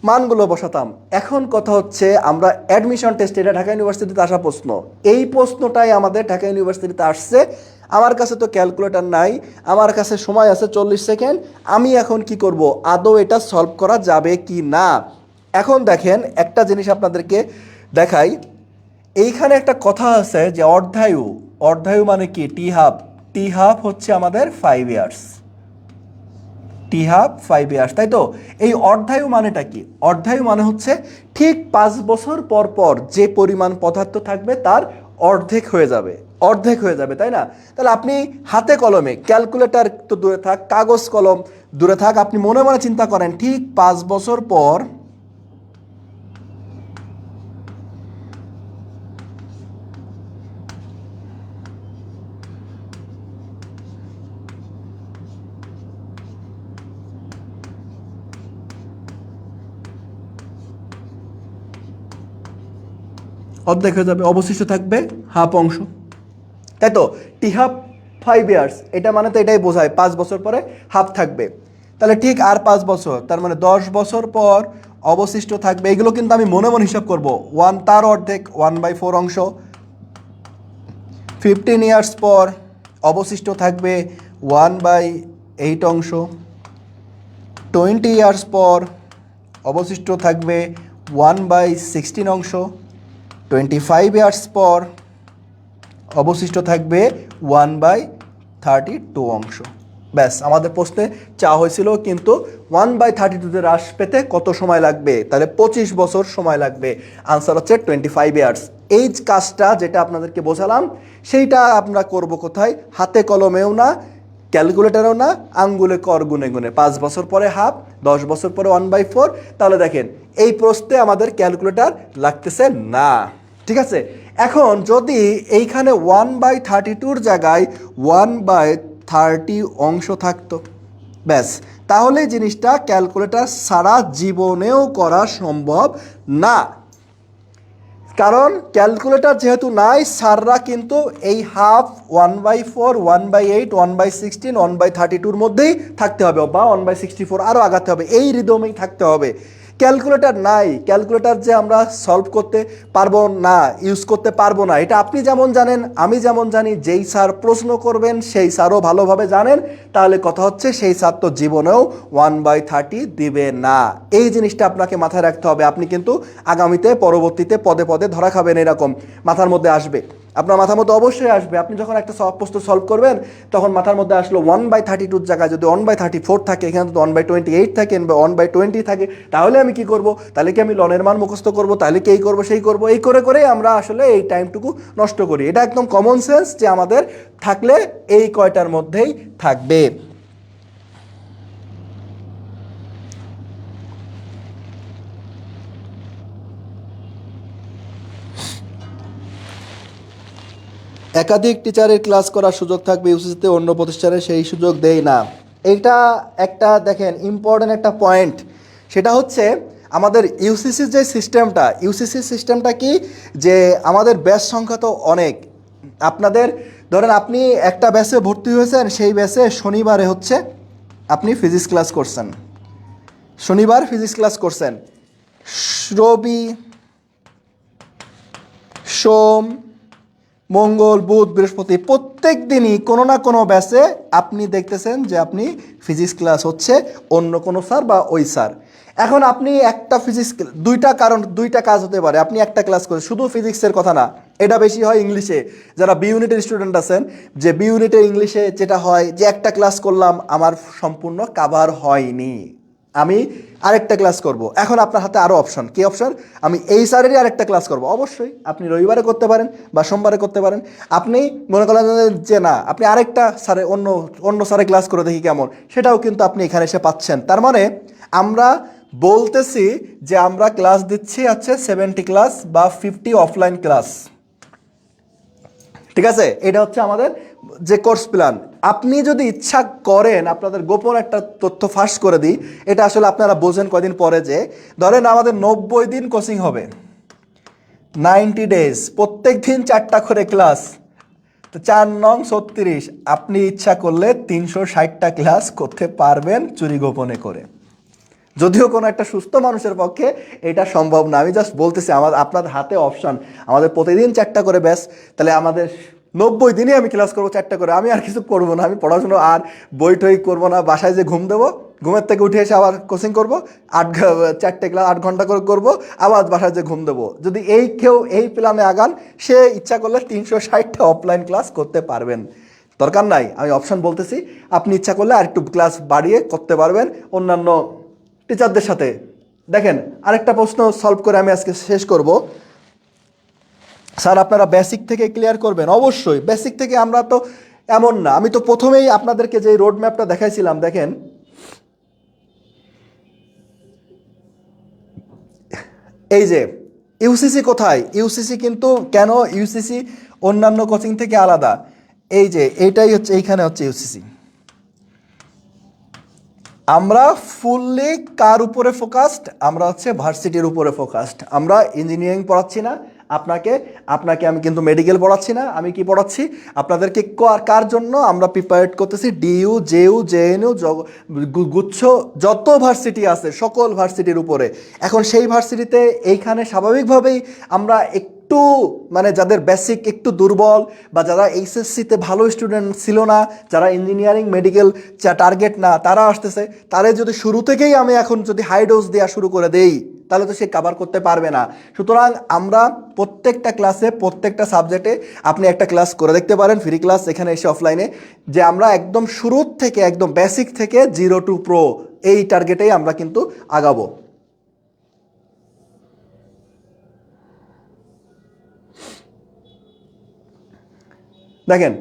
মানগুলো বসাতাম। এখন কথা হচ্ছে, আমরা অ্যাডমিশন টেস্ট, এটা ঢাকা ইউনিভার্সিটিতে আসা প্রশ্ন, এই প্রশ্নটাই আমাদের ঢাকা ইউনিভার্সিটিতে আসছে। আমার কাছে তো ক্যালকুলেটর নাই, আমার কাছে সময় আছে 40 সেকেন্ড। আমি এখন কি করব, আদৌ এটা সলভ করা যাবে কি না? এখন দেখেন, একটা জিনিস আপনাদেরকে দেখাই। এইখানে একটা কথা আছে যে অর্ধায়ু মানে কি? টি হাফ হচ্ছে আমাদের 5 ইয়ার্স, টি হাফ 5 ইয়ার্স, তাই তো? এই অর্ধায়ু মানেটা কি? অর্ধায়ু মানে হচ্ছে ঠিক 5 বছর পর পর যে পরিমাণ পদার্থ থাকবে তার অর্ধেক হয়ে যাবে, তাই না? তাহলে আপনি হাতে কলমে, ক্যালকুলেটর তো দূরে থাক, কাগজ কলম দূরে থাক, আপনি মনে মনে চিন্তা করেন, ঠিক 5 বছর পর অর্ধেক হয়ে যাবে, অবশিষ্ট থাকবে হাফ অংশ, তাই তো? টি হাফ 5 ইয়ার্স, এটা মানে তো এটাই বোঝায় 5 বছর পরে হাফ থাকবে। তাহলে ঠিক আর 5 বছর, তার মানে 10 বছর পর অবশিষ্ট থাকবে। এগুলো কিন্তু আমি মনে মনে হিসাব করব। তার অর্ধেক 1/4 অংশ। 15 ইয়ার্স পর অবশিষ্ট থাকবে 1/8 অংশ। 20 ইয়ার্স পর অবশিষ্ট থাকবে 1/16 অংশ। 25 ইয়ার্স পর অবশিষ্ট থাকবে 1/32 অংশ। ব্যাস, আমাদের প্রশ্নে চাওয়া হয়েছিল কিন্তু 1/32-তে হ্রাস পেতে কত সময় লাগবে? তাহলে 25 বছর সময় লাগবে। আনসার হচ্ছে 25 ইয়ার্স। এই কাজটা যেটা আপনাদেরকে বোঝালাম, সেইটা আমরা করব কোথায়? হাতে কলমেও না, ক্যালকুলেটারও না, আঙ্গুলে কর গুনে গুনে। 5 বছর পরে হাফ, 10 বছর পরে 1/4। তাহলে দেখেন, এই প্রশ্নে আমাদের ক্যালকুলেটর লাগতেছে না। ঠিক আছে, এখন যদি এইখানে 1/32 জায়গায় 1/30 অংশ থাকতো, ব্যাস, তাহলে জিনিসটা ক্যালকুলেটর সারা জীবনেও করা সম্ভব না। কারণ ক্যালকুলেটর যেহেতু নাই, স্যাররা কিন্তু এই হাফ, 1/4, 1/8, 1/16, 1/32 মধ্যেই থাকতে হবে, বা 1/64 আরও আগাতে হবে, এই রিদমেই থাকতে হবে। ক্যালকুলেটর নাই, ক্যালকুলেটর যে আমরা সলভ করতে পারবো না, ইউজ করতে পারবো না, এটা আপনি যেমন জানেন, আমি যেমন জানি, যেই স্যার প্রশ্ন করবেন সেই স্যারও ভালোভাবে জানেন। তাহলে কথা হচ্ছে সেই স্যার তো জীবনেও 1/30 দিবে না। এই জিনিসটা আপনাকে মাথায় রাখতে হবে। আপনি কিন্তু আগামীতে পরবর্তীতে পদে পদে ধরা খাবেন, এরকম মাথার মধ্যে আসবে, আপনার মাথার মধ্যে অবশ্যই আসবে। আপনি যখন একটা প্রশ্ন সলভ করবেন তখন মাথার মধ্যে আসলো 1/32 জায়গায় যদি 1/34 থাকে, এখানে যদি 1/28 থাকে বা 1/20 থাকে, তাহলে আমি কি করব? তাহলে কি আমি লনের মান মুখস্থ করব? তাহলে কি এই করবো সেই করবো? এই করে করেই আমরা আসলে এই টাইমটুকু নষ্ট করি। এটা একদম কমন সেন্স যে আমাদের থাকলে এই কয়টার মধ্যেই থাকবে। একাধিক টিচারের ক্লাস করার সুযোগ থাকবে ইউসিসিতে, অন্য প্রতিষ্ঠানে সেই সুযোগ দেয় না। এইটা একটা দেখেন ইম্পর্টেন্ট একটা পয়েন্ট। সেটা হচ্ছে আমাদের ইউসিসির যে সিস্টেমটা, ইউসিসির সিস্টেমটা কি, যে আমাদের ব্যাচ সংখ্যা তো অনেক। আপনাদের ধরেন আপনি একটা ব্যাচে ভর্তি হয়েছেন, সেই ব্যাচে শনিবারে হচ্ছে আপনি ফিজিক্স ক্লাস করছেন, শনিবার ফিজিক্স ক্লাস করছেন, রবি, সোম, মঙ্গল, বুধ, বৃহস্পতি প্রত্যেক দিনই কোনো না কোনো ব্যাচে আপনি দেখতেছেন যে আপনি ফিজিক্স ক্লাস হচ্ছে অন্য কোনো স্যার বা ওই স্যার। এখন আপনি একটা ফিজিক্স, দুইটা কাজ হতে পারে। আপনি একটা ক্লাস করে, শুধু ফিজিক্সের কথা না, এটা বেশি হয় ইংলিশে। যারা বি ইউনিটের স্টুডেন্ট আছেন, যে বি ইউনিটের ইংলিশে যেটা হয় যে একটা ক্লাস করলাম, আমার সম্পূর্ণ কাভার হয়নি, আমি আরেকটা ক্লাস করব। এখন আপনার হাতে আরও অপশন, কি অপশন? আমি এই স্যারেরই আরেকটা ক্লাস করব। অবশ্যই আপনি রবিবারে করতে পারেন বা সোমবারে করতে পারেন। আপনি মনে করেন যে না, আপনি আরেকটা স্যারে অন্য অন্য স্যারে ক্লাস করে দেখি কেমন, সেটাও কিন্তু আপনি এখানে এসে পাচ্ছেন। তার মানে আমরা বলতেছি যে আমরা ক্লাস দিচ্ছি হচ্ছে 70 ক্লাস বা 50 অফলাইন ক্লাস। ঠিক আছে, এটা হচ্ছে আমাদের যে কোর্স প্ল্যান। আপনি যদি ইচ্ছা করেন, আপনাদের গোপন একটা তথ্য ফাঁস করে দিই, এটা আসলে আপনারা বোঝেন কদিন পরে, যে ধরেন আমাদের 90 দিন কোচিং হবে, 90 ডেজ, প্রত্যেক দিন 4টা করে ক্লাস, তো 4×9 = 36। আপনি ইচ্ছা করলে 360টা ক্লাস করতে পারবেন চুরি গোপনে করে। যদিও কোনো একটা সুস্থ মানুষের পক্ষে এটা সম্ভব না, আমি জাস্ট বলতেছি আপনার হাতে অপশান। আমাদের প্রতিদিন 4টা করে ব্যাচ, তাহলে আমাদের 90 দিনই আমি ক্লাস করবো 4টা করে। আমি আর কিছু করবো না, আমি পড়াশুনো আর বই টই করবো না, বাসায় যে ঘুম দেবো, ঘুমের থেকে উঠে এসে আবার কোচিং করবো, 4টে ক্লাস 8 ঘন্টা করে করবো, আবার বাসায় যে ঘুম দেবো। যদি কেউ এই প্ল্যানে আগান, সে ইচ্ছা করলে 360টা অফলাইন ক্লাস করতে পারবেন। দরকার নাই, আমি অপশান বলতেছি, আপনি ইচ্ছা করলে আর একটু ক্লাস বাড়িয়ে করতে পারবেন অন্যান্য টিচারদের সাথে। দেখেন, আরেকটা প্রশ্ন সলভ করে আমি আজকে শেষ করব। স্যার আপনারা বেসিক থেকে ক্লিয়ার করবেন? অবশ্যই বেসিক থেকে। আমরা তো এমন না, আমি তো প্রথমেই আপনাদেরকে যে রোড ম্যাপটা দেখাইছিলাম, দেখেন এই যে ইউসিসি কোথায়, ইউসিসি কিন্তু কেন ইউসিসি অন্যান্য কোচিং থেকে আলাদা, এই যে এইটাই হচ্ছে, এইখানে হচ্ছে ইউসিসি। আমরা ফুললি কার উপরে ফোকাসড? আমরা হচ্ছে ভার্সিটির উপরে ফোকাসড। আমরা ইঞ্জিনিয়ারিং পড়াচ্ছি না আপনাকে, আমি কিন্তু মেডিকেল পড়াচ্ছি না। আমি কি পড়াচ্ছি আপনাদেরকে? কার জন্য আমরা প্রিপারেট করতেছি? ডিইউ, জেইউ, জেএনইউ, গুচ্ছ যত ভার্সিটি আছে সকল ভার্সিটির উপরে। এখন সেই ভার্সিটিতে এইখানে স্বাভাবিকভাবেই আমরা একটু, মানে যাদের বেসিক একটু দুর্বল, বা যারা এইচএসসিতে ভালো স্টুডেন্ট ছিল না, যারা ইঞ্জিনিয়ারিং মেডিকেল টার্গেট না, তারা আসতেছে। তারে যদি শুরু থেকেই আমি এখন যদি হাই ডোজ দেওয়া শুরু করে দেই, তাহলে তো সে কভার করতে পারবে না। সুতরাং আমরা প্রত্যেকটা ক্লাসে, প্রত্যেকটা সাবজেক্টে আপনি একটা ক্লাস করে দেখতে পারেন, ফ্রি ক্লাস এখানে এসে অফলাইনে, যে আমরা একদম শুরুর থেকে একদম বেসিক থেকে 0 to Pro এই টার্গেটেই আমরা কিন্তু আগাবো। দেখেন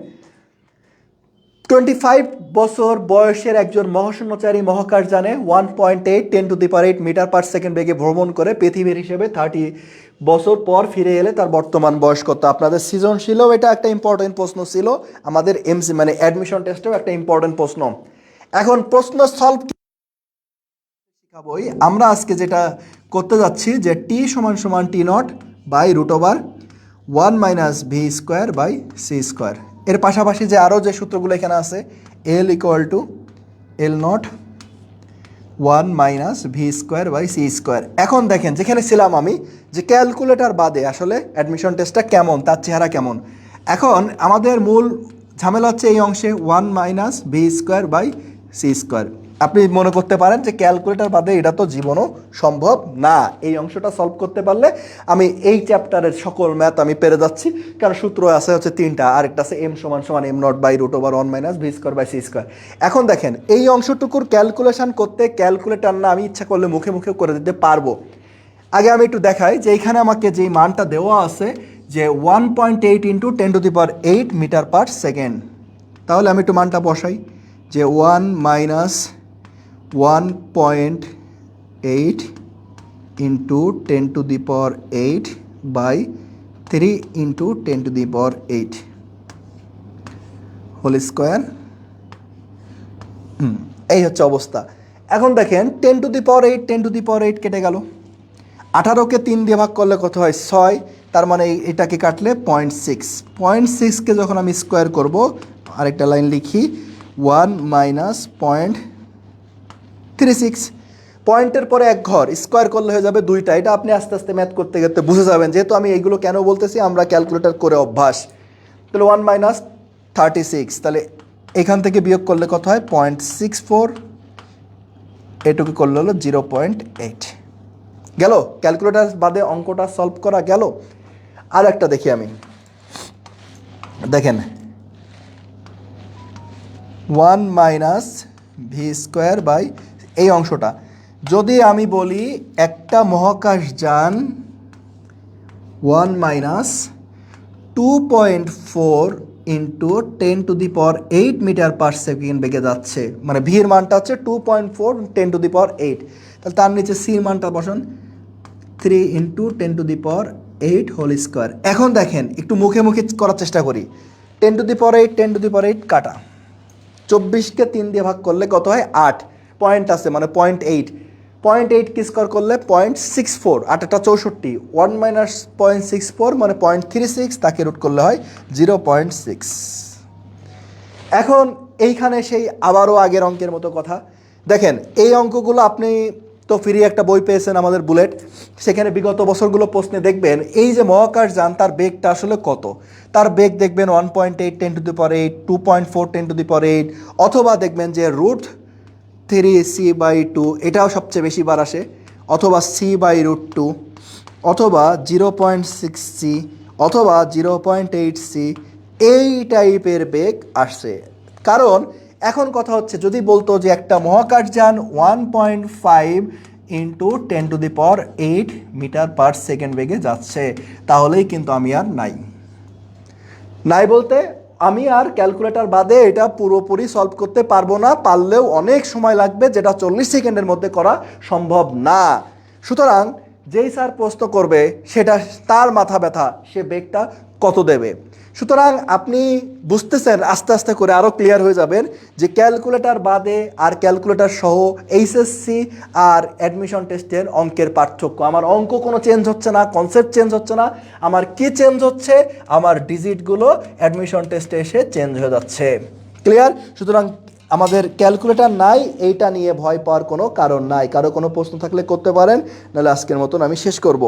25 বছর বয়সের একজন মহাশূন্যচারী মহাকাশযানে 1.8 10⁸ মিটার পার সেকেন্ড বেগে ভ্রমণ করে পৃথিবীর হিসেবে 30 বছর পর ফিরে এলে তার বর্তমান বয়স কত? আপনাদের সৃজনশীলও এটা একটা ইম্পর্টেন্ট প্রশ্ন ছিল, আমাদের এমসি মানে অ্যাডমিশন টেস্টেও একটা ইম্পর্টেন্ট প্রশ্ন। এখন প্রশ্ন সলভ শিখাবই আমরা আজকে যেটা করতে যাচ্ছি যে টি সমান সমান t nought by root over 1 minus V square by C square. এর পাশাপাশি যে আরও যে সূত্রগুলো এখানে আছে L equal to L nought 1 minus V square by C square. এখন দেখেন যেখানে ছিলাম আমি যে ক্যালকুলেটার বাদে আসলে অ্যাডমিশন টেস্টটা কেমন, তার চেহারা কেমন। এখন আমাদের মূল ঝামেলা হচ্ছে এই অংশে 1 minus V square by C square. আপনি মনে করতে পারেন যে ক্যালকুলেটার বাদে এটা তো জীবনও সম্ভব না। এই অংশটা সলভ করতে পারলে আমি এই চ্যাপ্টারের সকল ম্যাথ আমি পেরে যাচ্ছি, কারণ সূত্র আছে হচ্ছে তিনটা, আরেকটা আছে এম সমান সমান M not by root over 1 minus V square by C square. এখন দেখেন এই অংশটুকুর ক্যালকুলেশন করতে ক্যালকুলেটার না আমি ইচ্ছা করলে মুখে মুখে করে দিতে পারবো। আগে আমি একটু দেখাই যে এইখানে আমাকে যেই মানটা দেওয়া আছে যে 1.8 ইন্টু 10⁸ মিটার পার সেকেন্ড, তাহলে আমি একটু মানটা বসাই যে 1 minus 1.8 into 10⁸ by 3 into 10⁸ whole square. এই হচ্ছে অবস্থা। এখন দেখেন 10⁸ 10⁸ কেটে গেল, 18কে 3 দিয়ে ভাগ করলে কত হয় 6, তার মানে এটাকে কাটলে 0.6কে যখন আমি স্কোয়ার করব, আরেকটা লাইন লিখি 1 মাইনাস 0.36, পয়েন্টের পরে এক ঘর স্কোয়ার করলে হয়ে যাবে 2টা। এটা আপনি আস্তে আস্তে ম্যাথ করতে করতে বুঝে যাবেন, যেহেতু আমি এইগুলো কেন বলতেছি আমরা ক্যালকুলেটর করে অভ্যাস। তাহলে 1 মাইনাস 36, তাহলে এখান থেকে বিয়োগ করলে কত হয় 0.64, এটুকু করলে হলো 0.8 গেল। ক্যালকুলেটর বাদে অঙ্কটা সলভ করা গেল। আর একটা দেখি আমি, দেখেন 1 মাইনাস ভি স্কোয়ার বাই এই অংশটা যদি আমি বলি একটা মহাকাশযান 1 minus 2.4 into 10⁸ metre per second বেগে যাচ্ছে, মানে ভির মানটা হচ্ছে 2.4 10⁸, তাহলে তার নিচে সির মানটা বসান 3 ইন্টু 10⁸ হোল স্কোয়ার। এখন দেখেন একটু মুখে মুখে করার চেষ্টা করি। 10⁸ কাটা, 24কে 3 দিয়ে ভাগ করলে কত হয় 8, পয়েন্ট আছে মানে 0.8 কি স্কোয়ার করলে 0.64, 8টা 64, 1 মাইনাস 0.64 মানে 0.36, তাকে রুট করলে হয় 0.6। এখন এইখানে সেই আবারও আগের অঙ্কের মতো কথা। দেখেন এই অঙ্কগুলো আপনি তো ফ্রি একটা বই পেয়েছেন আমাদের বুলেট, সেখানে বিগত বছরগুলো প্রশ্নে দেখবেন এই যে মহাকাশযান তার বেগটা আসলে কত, তার বেগ দেখবেন 1.8 10⁸, 2.4 10⁸, অথবা দেখবেন যে √3c/2, এটাও সবচেয়ে বেশি বার আসে, অথবা c/√2, অথবা 0.6c, অথবা 0.8c, এই টাইপের বেগ আসছে। কারণ এখন কথা হচ্ছে যদি বলতো যে একটা মহাকাশযান 1.5 ইন্টু 10⁸ মিটার পার সেকেন্ড বেগে যাচ্ছে, তাহলেই কিন্তু আমি আর নাই বলতে আমি আর ক্যালকুলেটর বাদে এটা পুরোপুরি সলভ করতে পারবো না, পারলেও অনেক সময় লাগবে, যেটা 40 সেকেন্ডের মধ্যে করা সম্ভব না। সুতরাং যেই স্যার প্রশ্ন করবে সেটা তার মাথা ব্যথা, সে বেগটা কত দেবে। সুতরাং আপনি বুঝতেছেন আস্তে আস্তে করে আরও ক্লিয়ার হয়ে যাবেন যে ক্যালকুলেটর বাদে আর ক্যালকুলেটর সহ এইচএসসি আর অ্যাডমিশন টেস্টের অঙ্কের পার্থক্য। আমার অঙ্ক কোনো চেঞ্জ হচ্ছে না, কনসেপ্ট চেঞ্জ হচ্ছে না, আমার কি চেঞ্জ হচ্ছে, আমার ডিজিটগুলো অ্যাডমিশন টেস্টে এসে চেঞ্জ হয়ে যাচ্ছে। ক্লিয়ার? সুতরাং আমাদের ক্যালকুলেটর নাই, এইটা নিয়ে ভয় পাওয়ার কোনো কারণ নাই। কারো কোনো প্রশ্ন থাকলে করতে পারেন, নাহলে আজকের মতন আমি শেষ করব।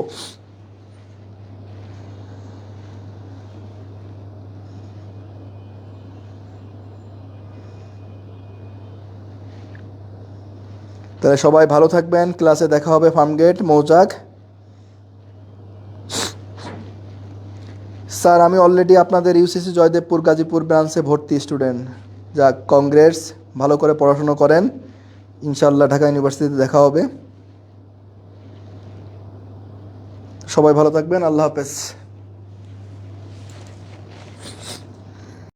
তাহলে সবাই ভালো থাকবেন, ক্লাসে দেখা হবে ফার্মগেট মৌচাক। স্যার আমি অলরেডি আপনাদের ইউসিসি জয়দেবপুর গাজীপুর ব্রাঞ্চে ভর্তি স্টুডেন্ট। যাক, কংগ্রেস, ভালো করে পড়াশুনো করেন, ইনশাআল্লাহ ঢাকা ইউনিভার্সিটিতে দেখা হবে। সবাই ভালো থাকবেন, আল্লাহ হাফেজ।